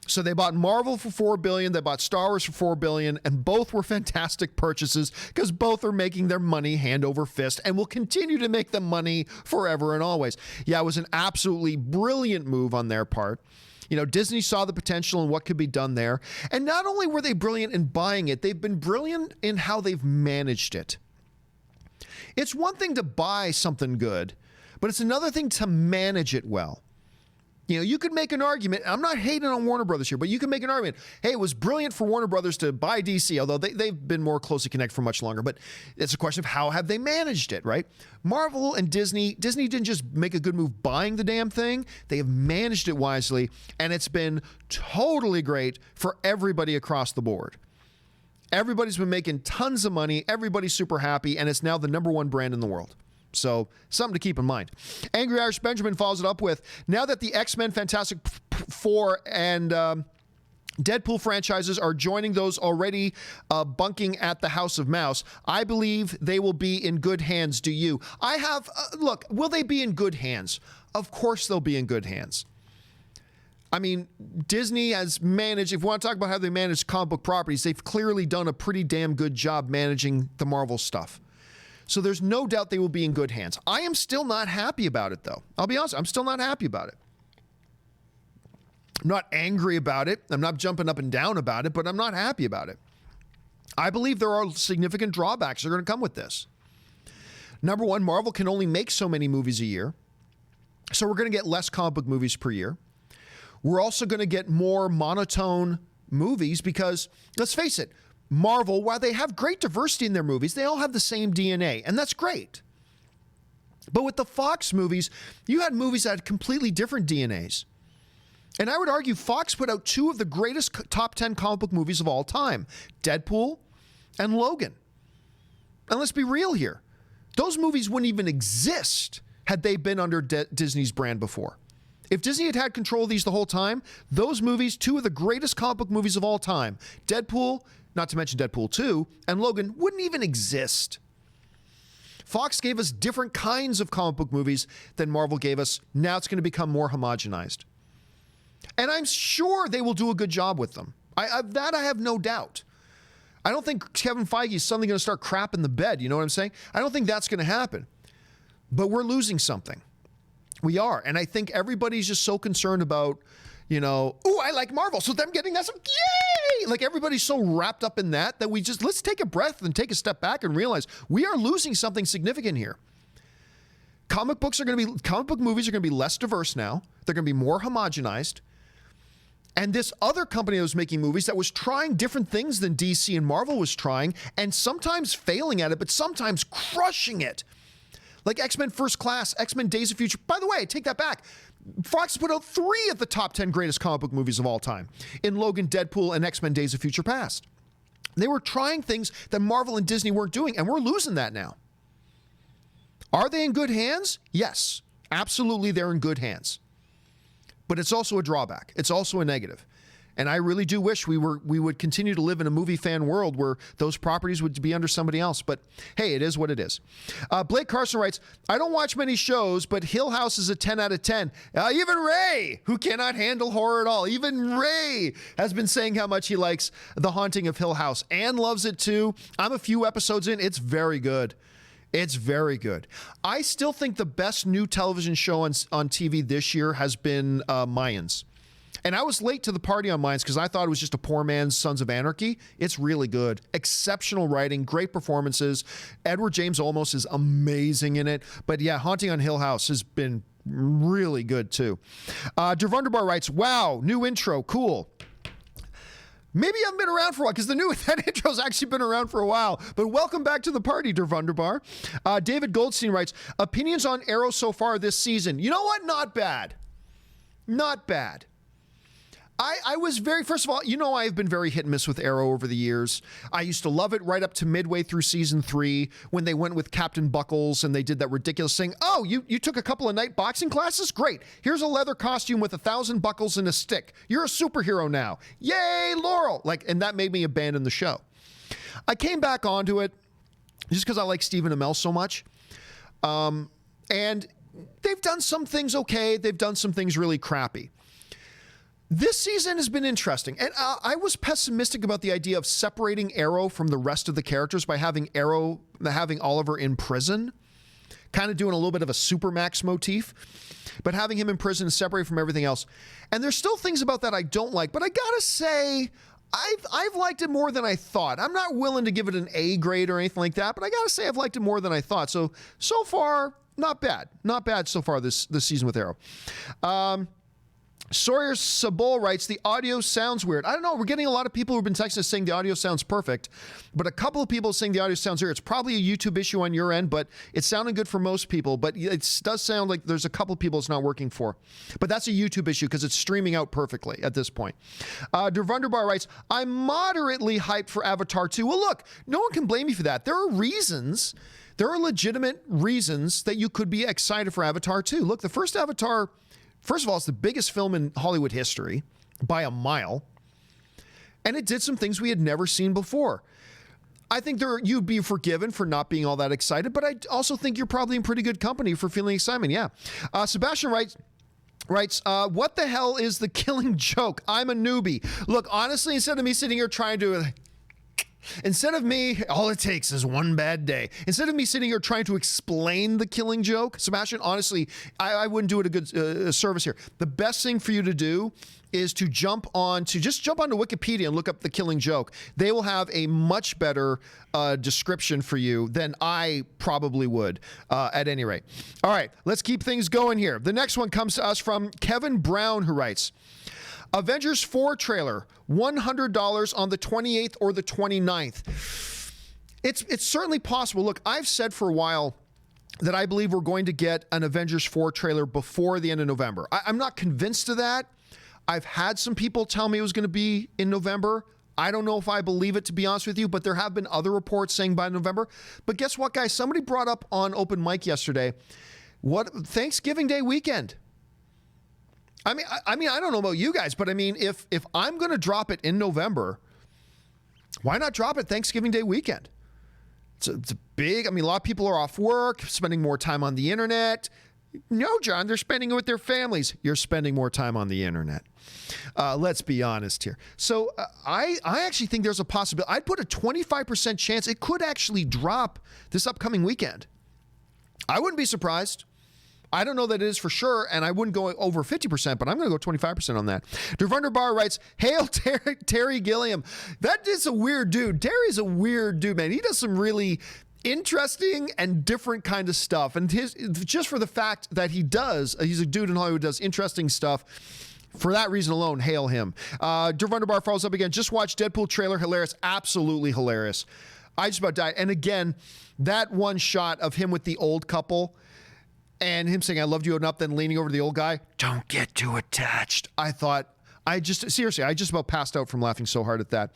So they bought Marvel for $4 billion, they bought Star Wars for $4 billion, and both were fantastic purchases because both are making their money hand over fist and will continue to make them money forever and always. Yeah, it was an absolutely brilliant move on their part. You know, Disney saw the potential and what could be done there. And not only were they brilliant in buying it, they've been brilliant in how they've managed it. It's one thing to buy something good, but it's another thing to manage it well. You know, you could make an argument. I'm not hating on Warner Brothers here, but you can make an argument. Hey, it was brilliant for Warner Brothers to buy DC, although they've been more closely connected for much longer. But it's a question of how have they managed it, right? Marvel and Disney didn't just make a good move buying the damn thing. They have managed it wisely, and it's been totally great for everybody across the board. Everybody's been making tons of money. Everybody's super happy, and it's now the #1 brand in the world. So something to keep in mind. Angry Irish Benjamin follows it up with, now that the X-Men, Fantastic Four, and Deadpool franchises are joining those already bunking at the House of Mouse, I believe they will be in good hands. Do you? I have, look, will they be in good hands? Of course they'll be in good hands. I mean, Disney has managed, if we want to talk about how they manage comic book properties, they've clearly done a pretty damn good job managing the Marvel stuff. So there's no doubt they will be in good hands. I am still not happy about it, though. I'll be honest, I'm still not happy about it. I'm not angry about it. I'm not jumping up and down about it, but I'm not happy about it. I believe there are significant drawbacks that are going to come with this. Number one, Marvel can only make so many movies a year. So we're going to get less comic book movies per year. We're also going to get more monotone movies because, let's face it, Marvel, while they have great diversity in their movies, they all have the same DNA, and that's great. But with the Fox movies, you had movies that had completely different DNAs. And I would argue Fox put out two of the greatest top 10 comic book movies of all time, Deadpool and Logan. And let's be real here. Those movies wouldn't even exist had they been under Disney's brand before. If Disney had had control of these the whole time, those movies, two of the greatest comic book movies of all time, Deadpool, not to mention Deadpool 2, and Logan, wouldn't even exist. Fox gave us different kinds of comic book movies than Marvel gave us. Now it's going to become more homogenized. And I'm sure they will do a good job with them. That I have no doubt. I don't think Kevin Feige is suddenly going to start crapping the bed. You know what I'm saying? I don't think that's going to happen. But we're losing something. We are. And I think everybody's just so concerned about, oh, I like Marvel, so them getting that, yay! Like everybody's so wrapped up in that we just, let's take a breath and take a step back and realize we are losing something significant here. Comic book movies are going to be less diverse now. They're going to be more homogenized. And this other company that was making movies that was trying different things than DC and Marvel was trying, and sometimes failing at it, but sometimes crushing it. Like X-Men First Class, X-Men Days of Future. By the way, take that back. Fox put out 3 of the top 10 greatest comic book movies of all time in Logan, Deadpool, and X-Men Days of Future Past. They were trying things that Marvel and Disney weren't doing, and we're losing that now. Are they in good hands? Yes, absolutely they're in good hands. But it's also a drawback. It's also a negative. And I really do wish we would continue to live in a movie fan world where those properties would be under somebody else. But hey, it is what it is. Blake Carson writes, I don't watch many shows, but Hill House is a 10 out of 10. Even Ray, who cannot handle horror at all, even Ray has been saying how much he likes The Haunting of Hill House. Anne loves it too. I'm a few episodes in. It's very good. It's very good. I still think the best new television show on TV this year has been Mayans. And I was late to the party on Mayans because I thought it was just a poor man's Sons of Anarchy. It's really good. Exceptional writing, great performances. Edward James Olmos is amazing in it. But yeah, Haunting on Hill House has been really good too. Dervunderbar writes, wow, new intro, cool. Maybe I've been around for a while because that intro's actually been around for a while. But welcome back to the party, Dervunderbar. David Goldstein writes, opinions on Arrow so far this season. You know what? Not bad. Not bad. I was first of all, I've been very hit and miss with Arrow over the years. I used to love it right up to midway through season 3 when they went with Captain Buckles and they did that ridiculous thing. Oh, you took a couple of night boxing classes? Great. Here's a leather costume with 1,000 buckles and a stick. You're a superhero now. Yay, Laurel. And that made me abandon the show. I came back onto it just because I like Stephen Amell so much. And they've done some things okay. They've done some things really crappy. This season has been interesting, and I was pessimistic about the idea of separating Arrow from the rest of the characters by having Oliver in prison, kind of doing a little bit of a Supermax motif, but having him in prison separate from everything else. And there's still things about that I don't like, but I gotta say, I've liked it more than I thought. I'm not willing to give it an A grade or anything like that, but I gotta say I've liked it more than I thought. So far, not bad. Not bad so far this season with Arrow. Sawyer Sabol writes, the audio sounds weird. I don't know. We're getting a lot of people who've been texting us saying the audio sounds perfect, but a couple of people saying the audio sounds weird. It's probably a YouTube issue on your end, but it's sounding good for most people. But it does sound like there's a couple of people it's not working for. But that's a YouTube issue because it's streaming out perfectly at this point. Dervunderbar writes, I'm moderately hyped for Avatar 2. Well, look, no one can blame you for that. There are reasons. There are legitimate reasons that you could be excited for Avatar 2. Look, the first Avatar... First of all, it's the biggest film in Hollywood history by a mile, and it did some things we had never seen before. I think you'd be forgiven for not being all that excited, but I also think you're probably in pretty good company for feeling excitement. Yeah. Sebastian writes, writes, what the hell is the Killing Joke? I'm a newbie. Look, honestly, instead of me sitting here trying to... Instead of me, all it takes is one bad day. Instead of me sitting here trying to explain the Killing Joke, Sebastian, honestly, I wouldn't do it a good service here. The best thing for you to do is to just jump onto Wikipedia and look up the Killing Joke. They will have a much better description for you than I probably would at any rate. All right, let's keep things going here. The next one comes to us from Kevin Brown, who writes, Avengers 4 trailer, $100 on the 28th or the 29th. It's certainly possible. Look, I've said for a while that I believe we're going to get an Avengers 4 trailer before the end of November. I'm not convinced of that. I've had some people tell me it was going to be in November. I don't know if I believe it, to be honest with you, but there have been other reports saying by November. But guess what, guys? Somebody brought up on Open Mic yesterday, Thanksgiving Day weekend. I mean, I don't know about you guys, but I mean, if I'm going to drop it in November, why not drop it Thanksgiving Day weekend? It's a big, a lot of people are off work, spending more time on the internet. No, John, they're spending it with their families. You're spending more time on the internet. Let's be honest here. So I actually think there's a possibility. I'd put a 25% chance it could actually drop this upcoming weekend. I wouldn't be surprised. I don't know that it is for sure, and I wouldn't go over 50%, but I'm going to go 25% on that. Dervunderbar writes, Hail Terry Gilliam. That is a weird dude. Terry's a weird dude, man. He does some really interesting and different kind of stuff. And just for the fact that he's a dude in Hollywood who does interesting stuff. For that reason alone, hail him. Dervunderbar follows up again. Just watched Deadpool trailer. Hilarious. Absolutely hilarious. I just about died. And again, that one shot of him with the old couple and him saying, I loved you enough, then leaning over to the old guy, don't get too attached. I just about passed out from laughing so hard at that.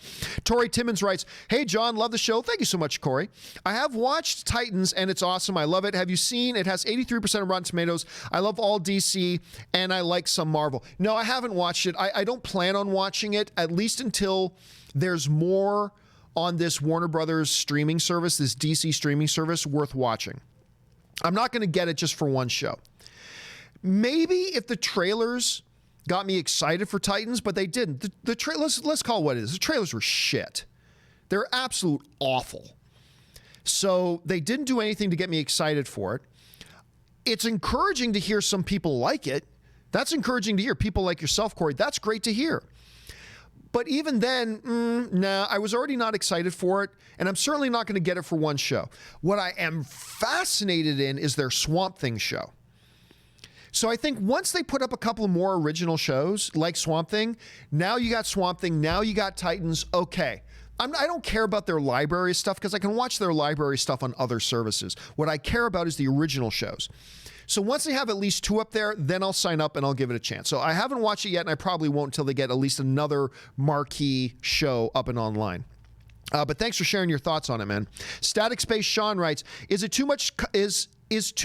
Tori Timmons writes, hey, John, love the show. Thank you so much, Corey. I have watched Titans, and it's awesome. I love it. Have you seen? It has 83% of Rotten Tomatoes. I love all DC, and I like some Marvel. No, I haven't watched it. I don't plan on watching it, at least until there's more on this Warner Brothers streaming service, this DC streaming service, worth watching. I'm not going to get it just for one show. Maybe if the trailers got me excited for Titans, but they didn't. Let's call it what it is. The trailers were shit. They're absolute awful. So they didn't do anything to get me excited for it. It's encouraging to hear some people like it. That's encouraging to hear. People like yourself, Corey. That's great to hear. But even then, nah, I was already not excited for it, and I'm certainly not going to get it for one show. What I am fascinated in is their Swamp Thing show. So I think once they put up a couple of more original shows like Swamp Thing, now you got Swamp Thing, now you got Titans, okay. I don't care about their library stuff because I can watch their library stuff on other services. What I care about is the original shows. So once they have at least two up there, then I'll sign up and I'll give it a chance. So I haven't watched it yet, and I probably won't until they get at least another marquee show up and online. But thanks for sharing your thoughts on it, man. Static Space Sean writes, is too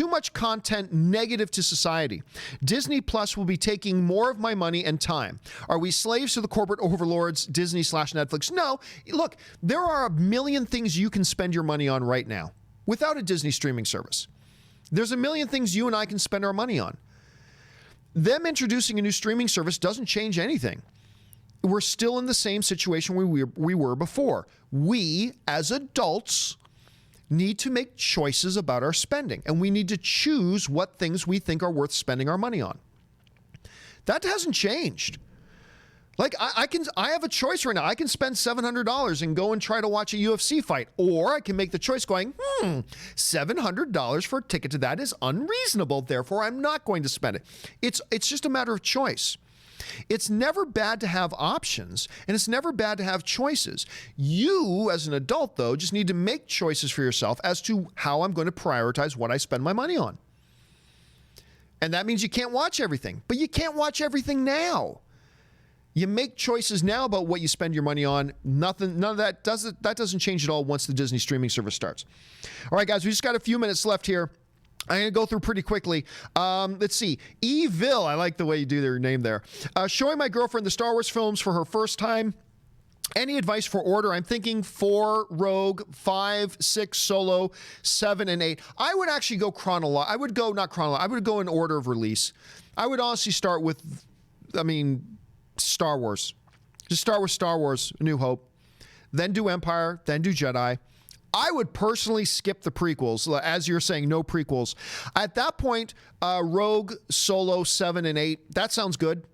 much content negative to society? Disney Plus will be taking more of my money and time. Are we slaves to the corporate overlords, Disney/Netflix? No. Look, there are a million things you can spend your money on right now without a Disney streaming service. There's a million things you and I can spend our money on. Them introducing a new streaming service doesn't change anything. We're still in the same situation we were before. We, as adults, need to make choices about our spending, and we need to choose what things we think are worth spending our money on. That hasn't changed. Like, I have a choice right now. I can spend $700 and go and try to watch a UFC fight, or I can make the choice going, $700 for a ticket to that is unreasonable, therefore I'm not going to spend it. It's just a matter of choice. It's never bad to have options, and it's never bad to have choices. You, as an adult, though, just need to make choices for yourself as to how I'm going to prioritize what I spend my money on. And that means you can't watch everything, but you can't watch everything now. You make choices now about what you spend your money on. None of that doesn't change at all once the Disney streaming service starts. All right, guys, we just got a few minutes left here. I'm going to go through pretty quickly. Let's see. Evil, I like the way you do their name there. Showing my girlfriend the Star Wars films for her first time. Any advice for order? I'm thinking 4 Rogue, 5, 6 Solo, 7 and 8. I would actually go I would go not chronological. I would go in order of release. I would honestly start with, Star Wars. Just start with Star Wars, A New Hope. Then do Empire. Then do Jedi. I would personally skip the prequels. As you're saying, no prequels. At that point, Rogue, Solo, 7 and 8. That sounds good.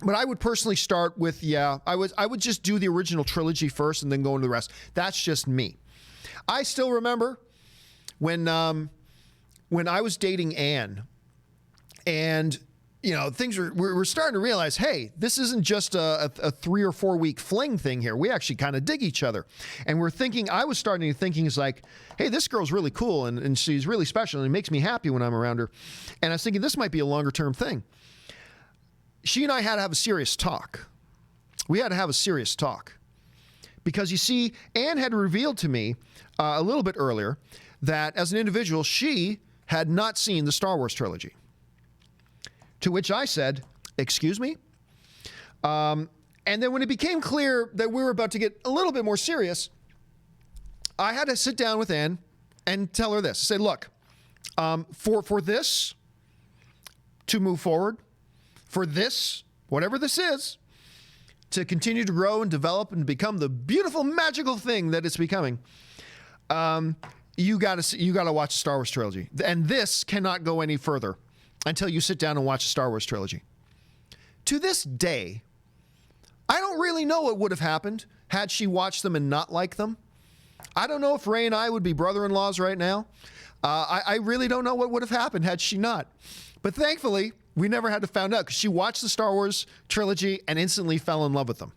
But I would personally start with, I would just do the original trilogy first and then go into the rest. That's just me. I still remember when I was dating Anne, and things we're starting to realize, hey, this isn't just a 3 or 4 week fling thing here. We actually kind of dig each other. And I was starting to thinking, is like, hey, this girl's really cool and she's really special and it makes me happy when I'm around her. And I was thinking this might be a longer term thing. She and I had to have a serious talk. We had to have a serious talk. Because you see, Anne had revealed to me a little bit earlier that as an individual, she had not seen the Star Wars trilogy. To which I said, excuse me? And then when it became clear that we were about to get a little bit more serious, I had to sit down with Anne and tell her this. Say, look, for this to move forward, for this, whatever this is, to continue to grow and develop and become the beautiful, magical thing that it's becoming, you got to watch the Star Wars trilogy. And this cannot go any further until you sit down and watch the Star Wars trilogy. To this day, I don't really know what would have happened had she watched them and not liked them. I don't know if Ray and I would be brother-in-laws right now. I really don't know what would have happened had she not. But thankfully, we never had to find out because she watched the Star Wars trilogy and instantly fell in love with them.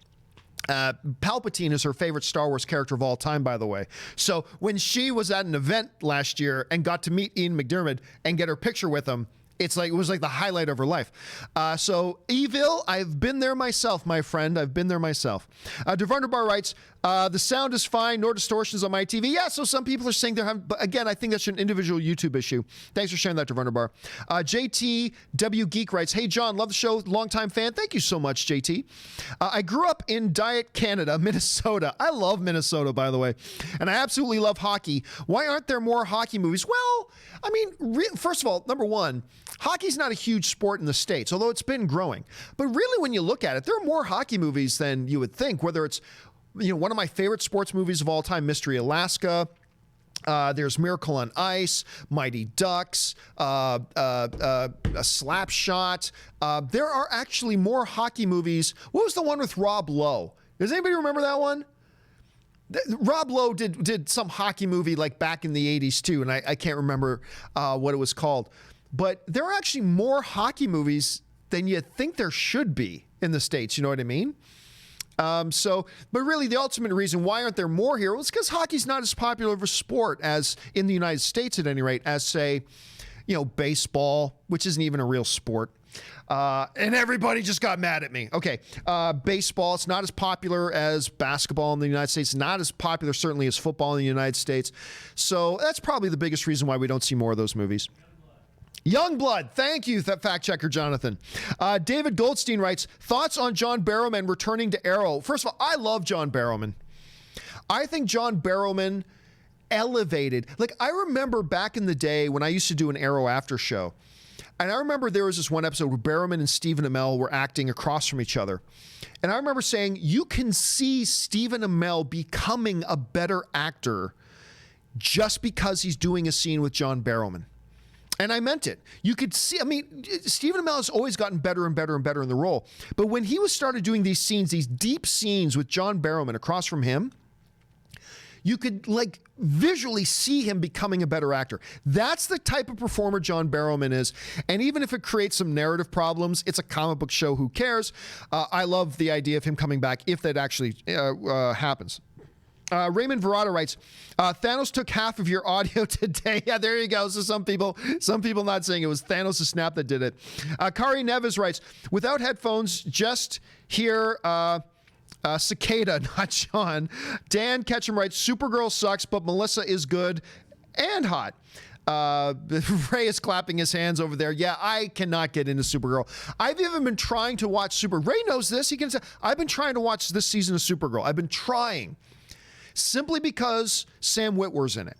Palpatine is her favorite Star Wars character of all time, by the way. So when she was at an event last year and got to meet Ian McDiarmid and get her picture with him, it was like the highlight of her life. So Evil, I've been there myself, my friend. I've been there myself. Devarnabar writes, the sound is fine, no distortions on my TV. Yeah, so some people are saying they're having, but again, I think that's an individual YouTube issue. Thanks for sharing that, Devarnabar. JTW Geek writes, hey, John, love the show, longtime fan. Thank you so much, JT. I grew up in Diet Canada, Minnesota. I love Minnesota, by the way, and I absolutely love hockey. Why aren't there more hockey movies? Well, I mean, first of all, number one, hockey's not a huge sport in the States, although it's been growing. But really, when you look at it, there are more hockey movies than you would think, whether it's one of my favorite sports movies of all time, Mystery Alaska. There's Miracle on Ice, Mighty Ducks, a Slap Shot. There are actually more hockey movies. What was the one with Rob Lowe? Does anybody remember that one? Rob Lowe did some hockey movie like back in the 80s too, and I can't remember what it was called. But there are actually more hockey movies than you think there should be in the States. You know what I mean? But really the ultimate reason why aren't there more here was because hockey's not as popular of a sport as in the United States at any rate, as say, baseball, which isn't even a real sport. And everybody just got mad at me. Okay. Baseball, it's not as popular as basketball in the United States, not as popular certainly as football in the United States. So that's probably the biggest reason why we don't see more of those movies. Youngblood, thank you, fact checker Jonathan. David Goldstein writes, thoughts on John Barrowman returning to Arrow. First of all, I love John Barrowman. I think John Barrowman elevated. Like, I remember back in the day when I used to do an Arrow after show, and I remember there was this one episode where Barrowman and Stephen Amell were acting across from each other. And I remember saying, you can see Stephen Amell becoming a better actor just because he's doing a scene with John Barrowman. And I meant it. You could see, Stephen Amell has always gotten better and better and better in the role. But when he started doing these scenes, these deep scenes with John Barrowman across from him, you could visually see him becoming a better actor. That's the type of performer John Barrowman is. And even if it creates some narrative problems, it's a comic book show, who cares? I love the idea of him coming back if that actually happens. Raymond Verrata writes, Thanos took half of your audio today. Yeah, there you go. So some people not saying it was Thanos' snap that did it. Kari Neves writes, without headphones, just hear Cicada, not John. Dan Ketchum writes, Supergirl sucks, but Melissa is good and hot. Ray is clapping his hands over there. Yeah, I cannot get into Supergirl. I've even been trying to watch Ray knows this. He can say, I've been trying to watch this season of Supergirl. I've been trying simply because Sam Witwer's in it.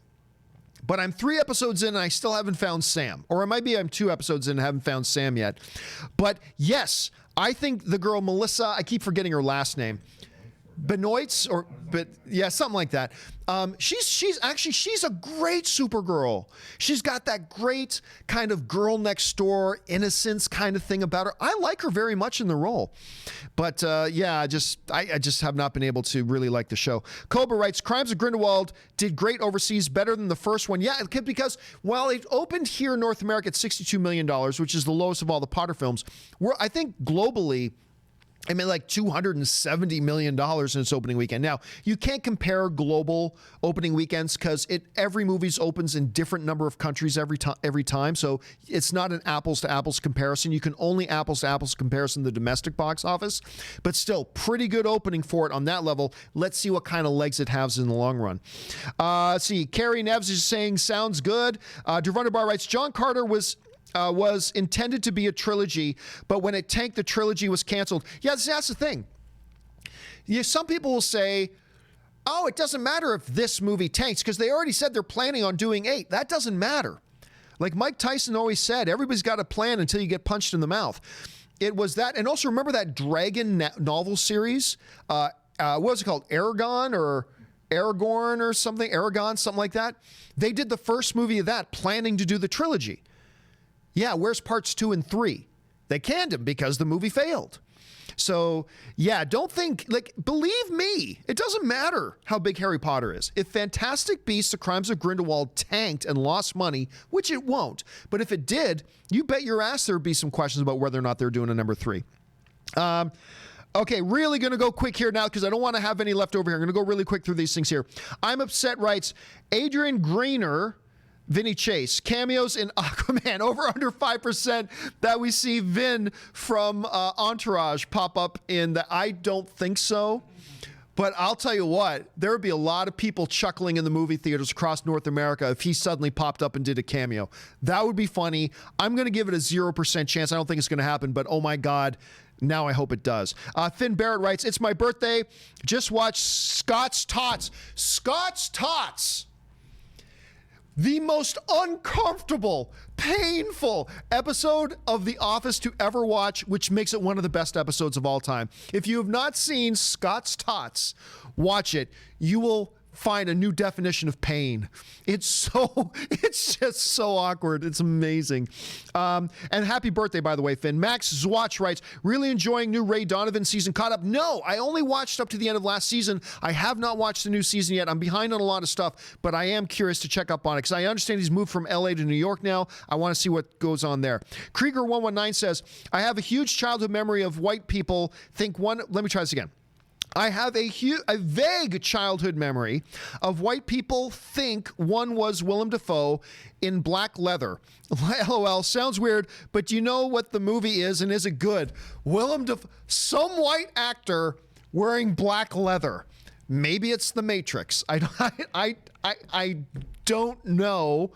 But I'm 3 episodes in and I still haven't found Sam. Or it might be I'm 2 episodes in and haven't found Sam yet. But yes, I think the girl Melissa, I keep forgetting her last name. Benoist something like that. She's a great Supergirl. She's got that great kind of girl next door innocence kind of thing about her. I like her very much in the role, but I just have not been able to really like the show. Cobra writes, Crimes of Grindelwald did great overseas, better than the first one. Yeah, because while it opened here in North America at $62 million, which is the lowest of all the Potter films, I think globally, I mean, like $270 million in its opening weekend. Now, you can't compare global opening weekends because every movie opens in different number of countries every time. So it's not an apples to apples comparison. You can only apples to apples comparison the domestic box office, but still pretty good opening for it on that level. Let's see what kind of legs it has in the long run. Let's see. Carrie Neves is saying sounds good. Dervunderbar writes, John Carter was intended to be a trilogy, but when it tanked, the trilogy was canceled. Yeah, that's the thing. Some people will say, oh, it doesn't matter if this movie tanks because they already said they're planning on doing 8. That doesn't matter. Like Mike Tyson always said, everybody's got a plan until you get punched in the mouth. It was that. And also remember that Dragon novel series? What was it called? Aragorn or something? Aragon, something like that. They did the first movie of that planning to do the trilogy. Yeah, where's parts 2 and 3? They canned them because the movie failed. So, yeah, believe me, it doesn't matter how big Harry Potter is. If Fantastic Beasts: The Crimes of Grindelwald tanked and lost money, which it won't, but if it did, you bet your ass there would be some questions about whether or not they're doing a number 3. Okay, really going to go quick here now because I don't want to have any left over here. I'm going to go really quick through these things here. I'm Upset writes, Adrian Greener, Vinny Chase, cameos in Aquaman, over under 5% that we see Vin from Entourage pop up in the I don't think so. But I'll tell you what, there would be a lot of people chuckling in the movie theaters across North America if he suddenly popped up and did a cameo. That would be funny. I'm going to give it a 0% chance. I don't think it's going to happen, but oh my God, now I hope it does. Finn Barrett writes, it's my birthday. Just watched Scott's Tots. Scott's Tots! The most uncomfortable, painful episode of The Office to ever watch, which makes it one of the best episodes of all time. If you have not seen Scott's Tots, watch it. You will find a new definition of pain. It's just so awkward. It's amazing. And happy birthday, by the way, Finn. Max Zwatch writes, really enjoying new Ray Donovan season. Caught up? No, I only watched up to the end of last season. I have not watched the new season yet. I'm behind on a lot of stuff, but I am curious to check up on it because I understand he's moved from LA to New York now. I want to see what goes on there. Krieger119 says, I have a huge childhood memory of white people let me try this again. I have a vague childhood memory of white people think one was Willem Dafoe in black leather. LOL, sounds weird, but do you know what the movie is and is it good? Willem Dafoe, some white actor wearing black leather. Maybe it's The Matrix. I don't know.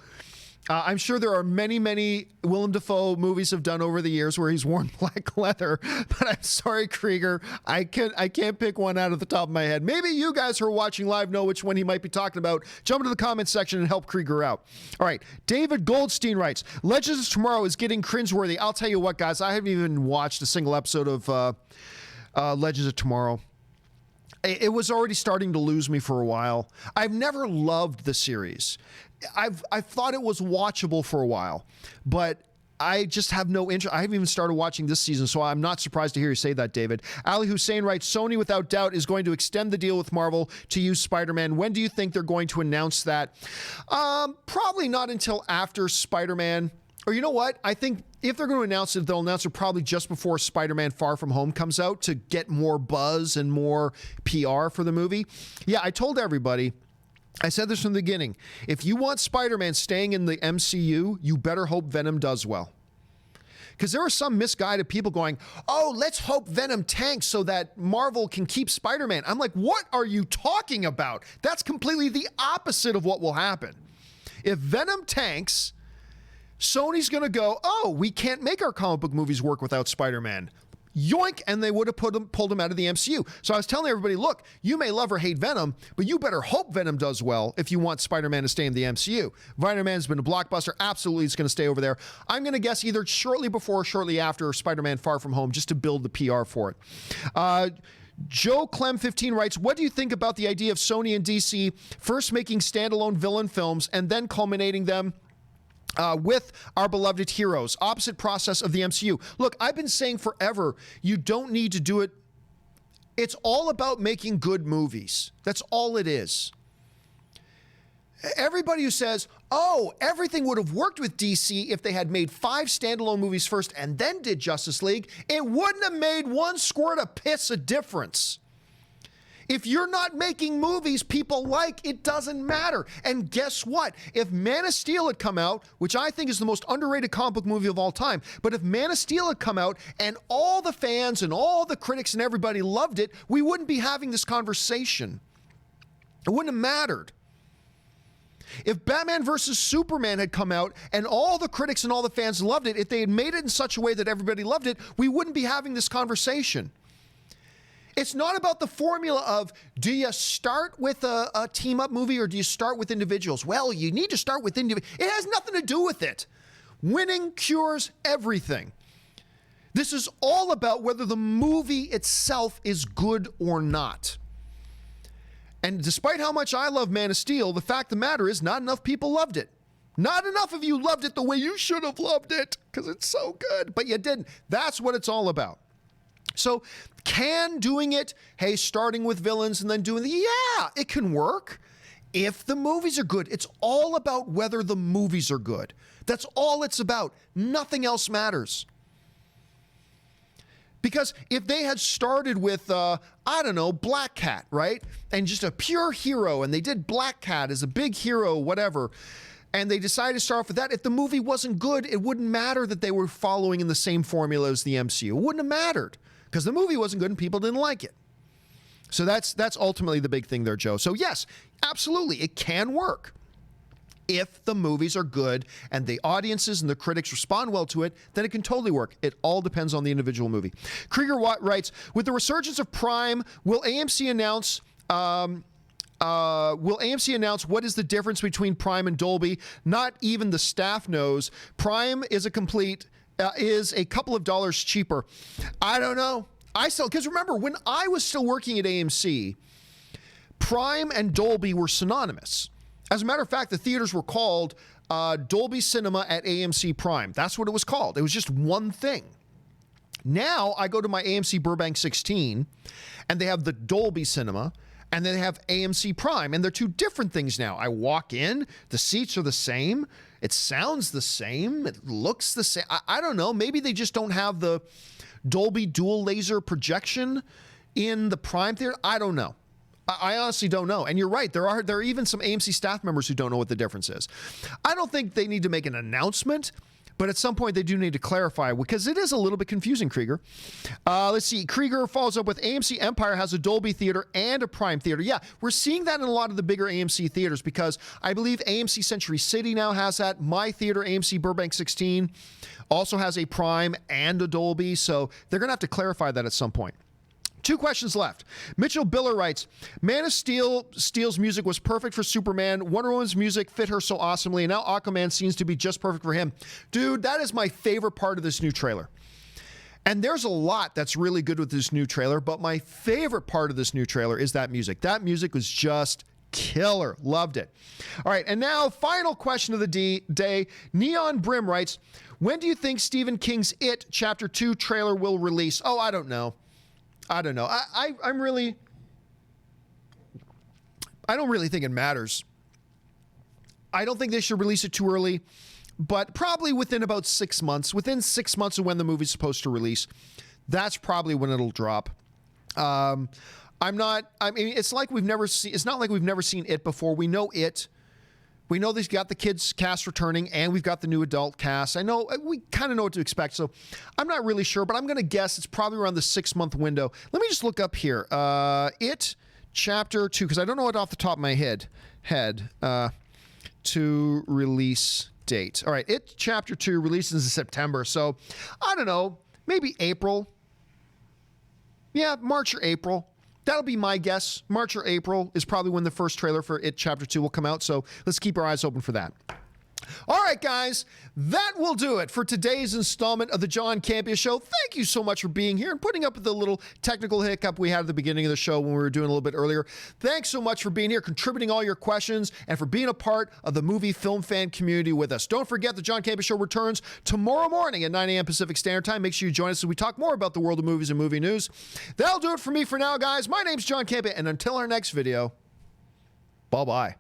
I'm sure there are many, many Willem Dafoe movies have done over the years where he's worn black leather, but I'm sorry, Krieger. I can't pick one out of the top of my head. Maybe you guys who are watching live know which one he might be talking about. Jump into the comments section and help Krieger out. All right. David Goldstein writes, Legends of Tomorrow is getting cringeworthy. I'll tell you what, guys, I haven't even watched a single episode of Legends of Tomorrow. It was already starting to lose me for a while. I've never loved the series. I've thought it was watchable for a while, but I just have no interest. I haven't even started watching this season, so I'm not surprised to hear you say that, David. Ali Hussein writes, Sony, without doubt, is going to extend the deal with Marvel to use Spider-Man. When do you think they're going to announce that? Probably not until after Spider-Man. Or you know what? I think if they're going to announce it, they'll announce it probably just before Spider-Man Far From Home comes out to get more buzz and more PR for the movie. Yeah, I told everybody, I said this from the beginning, if you want Spider-Man staying in the MCU, you better hope Venom does well. Because there are some misguided people going, oh, let's hope Venom tanks so that Marvel can keep Spider-Man. I'm like, what are you talking about? That's completely the opposite of what will happen. If Venom tanks, Sony's going to go, oh, we can't make our comic book movies work without Spider-Man. Yoink, and they would have pulled him out of the MCU. So I was telling everybody, look, you may love or hate Venom, but you better hope Venom does well if you want Spider-Man to stay in the MCU. Spider-Man's been a blockbuster. Absolutely, it's going to stay over there. I'm going to guess either shortly before or shortly after Spider-Man Far From Home, just to build the PR for it. Joe Clem 15 writes, what do you think about the idea of Sony and DC first making standalone villain films and then culminating them with our beloved heroes? Opposite process of the MCU. Look, I've been saying forever, you don't need to do it. It's all about making good movies. That's all it is. Everybody who says, oh, everything would have worked with DC if they had made 5 standalone movies first and then did Justice League, it wouldn't have made one squirt of piss a difference. If you're not making movies people like, it doesn't matter. And guess what? If Man of Steel had come out, which I think is the most underrated comic book movie of all time, but if Man of Steel had come out and all the fans and all the critics and everybody loved it, we wouldn't be having this conversation. It wouldn't have mattered. If Batman versus Superman had come out and all the critics and all the fans loved it, if they had made it in such a way that everybody loved it, we wouldn't be having this conversation. It's not about the formula of, do you start with a team-up movie or do you start with individuals? Well, you need to start with individuals. It has nothing to do with it. Winning cures everything. This is all about whether the movie itself is good or not. And despite how much I love Man of Steel, the fact of the matter is not enough people loved it. Not enough of you loved it the way you should have loved it because it's so good, but you didn't. That's what it's all about. So can doing it, hey, starting with villains and then doing yeah, it can work if the movies are good. It's all about whether the movies are good. That's all it's about. Nothing else matters. Because if they had started with, I don't know, Black Cat, right? And just a pure hero, and they did Black Cat as a big hero, whatever, and they decided to start off with that, if the movie wasn't good, it wouldn't matter that they were following in the same formula as the MCU. It wouldn't have mattered. Because the movie wasn't good and people didn't like it. So that's ultimately the big thing there, Joe. So yes, absolutely, it can work. If the movies are good and the audiences and the critics respond well to it, then it can totally work. It all depends on the individual movie. Krieger Watt writes, with the resurgence of Prime, will AMC announce what is the difference between Prime and Dolby? Not even the staff knows. Prime is a couple of dollars cheaper. I don't know. Because remember, when I was still working at AMC, Prime and Dolby were synonymous. As a matter of fact, the theaters were called Dolby Cinema at AMC Prime. That's what it was called. It was just one thing. Now I go to my AMC Burbank 16 and they have the Dolby Cinema and then they have AMC Prime, and they're two different things now. I walk in, the seats are the same. It sounds the same. It looks the same. I don't know. Maybe they just don't have the Dolby dual laser projection in the Prime theater. I don't know. I honestly don't know. And you're right. There are even some AMC staff members who don't know what the difference is. I don't think they need to make an announcement, but at some point they do need to clarify because it is a little bit confusing, Krieger. Let's see. Krieger follows up with AMC Empire has a Dolby theater and a Prime theater. Yeah, we're seeing that in a lot of the bigger AMC theaters because I believe AMC Century City now has that. My theater, AMC Burbank 16, also has a Prime and a Dolby. So they're going to have to clarify that at some point. 2 questions left. Mitchell Biller writes, Man of Steel's music was perfect for Superman. Wonder Woman's music fit her so awesomely, and now Aquaman seems to be just perfect for him. Dude, that is my favorite part of this new trailer. And there's a lot that's really good with this new trailer, but my favorite part of this new trailer is that music. That music was just killer. Loved it. All right, and now final question of the day. Neon Brim writes, when do you think Stephen King's It Chapter 2 trailer will release? Oh, I don't know. I don't know. I don't really think it matters. I don't think they should release it too early, but probably within about 6 months, within 6 months of when the movie's supposed to release, that's probably when it'll drop. I mean, it's not like we've never seen It before. We know It. We know they've got the kids cast returning and we've got the new adult cast. I know we kind of know what to expect. So I'm not really sure, but I'm going to guess it's probably around the 6-month window. Let me just look up here. It Chapter 2, because I don't know it off the top of my head. 2 release date. All right, It Chapter 2 releases in September, so I don't know, maybe April. Yeah, March or April. That'll be my guess. March or April is probably when the first trailer for It Chapter 2 will come out, so let's keep our eyes open for that. All right, guys, that will do it for today's installment of the John Campea Show. Thank you so much for being here and putting up with the little technical hiccup we had at the beginning of the show when we were doing a little bit earlier. Thanks so much for being here, contributing all your questions, and for being a part of the movie film fan community with us. Don't forget the John Campea Show returns tomorrow morning at 9 a.m. Pacific Standard Time. Make sure you join us as we talk more about the world of movies and movie news. That'll do it for me for now, guys. My name's John Campea, and until our next video, bye-bye.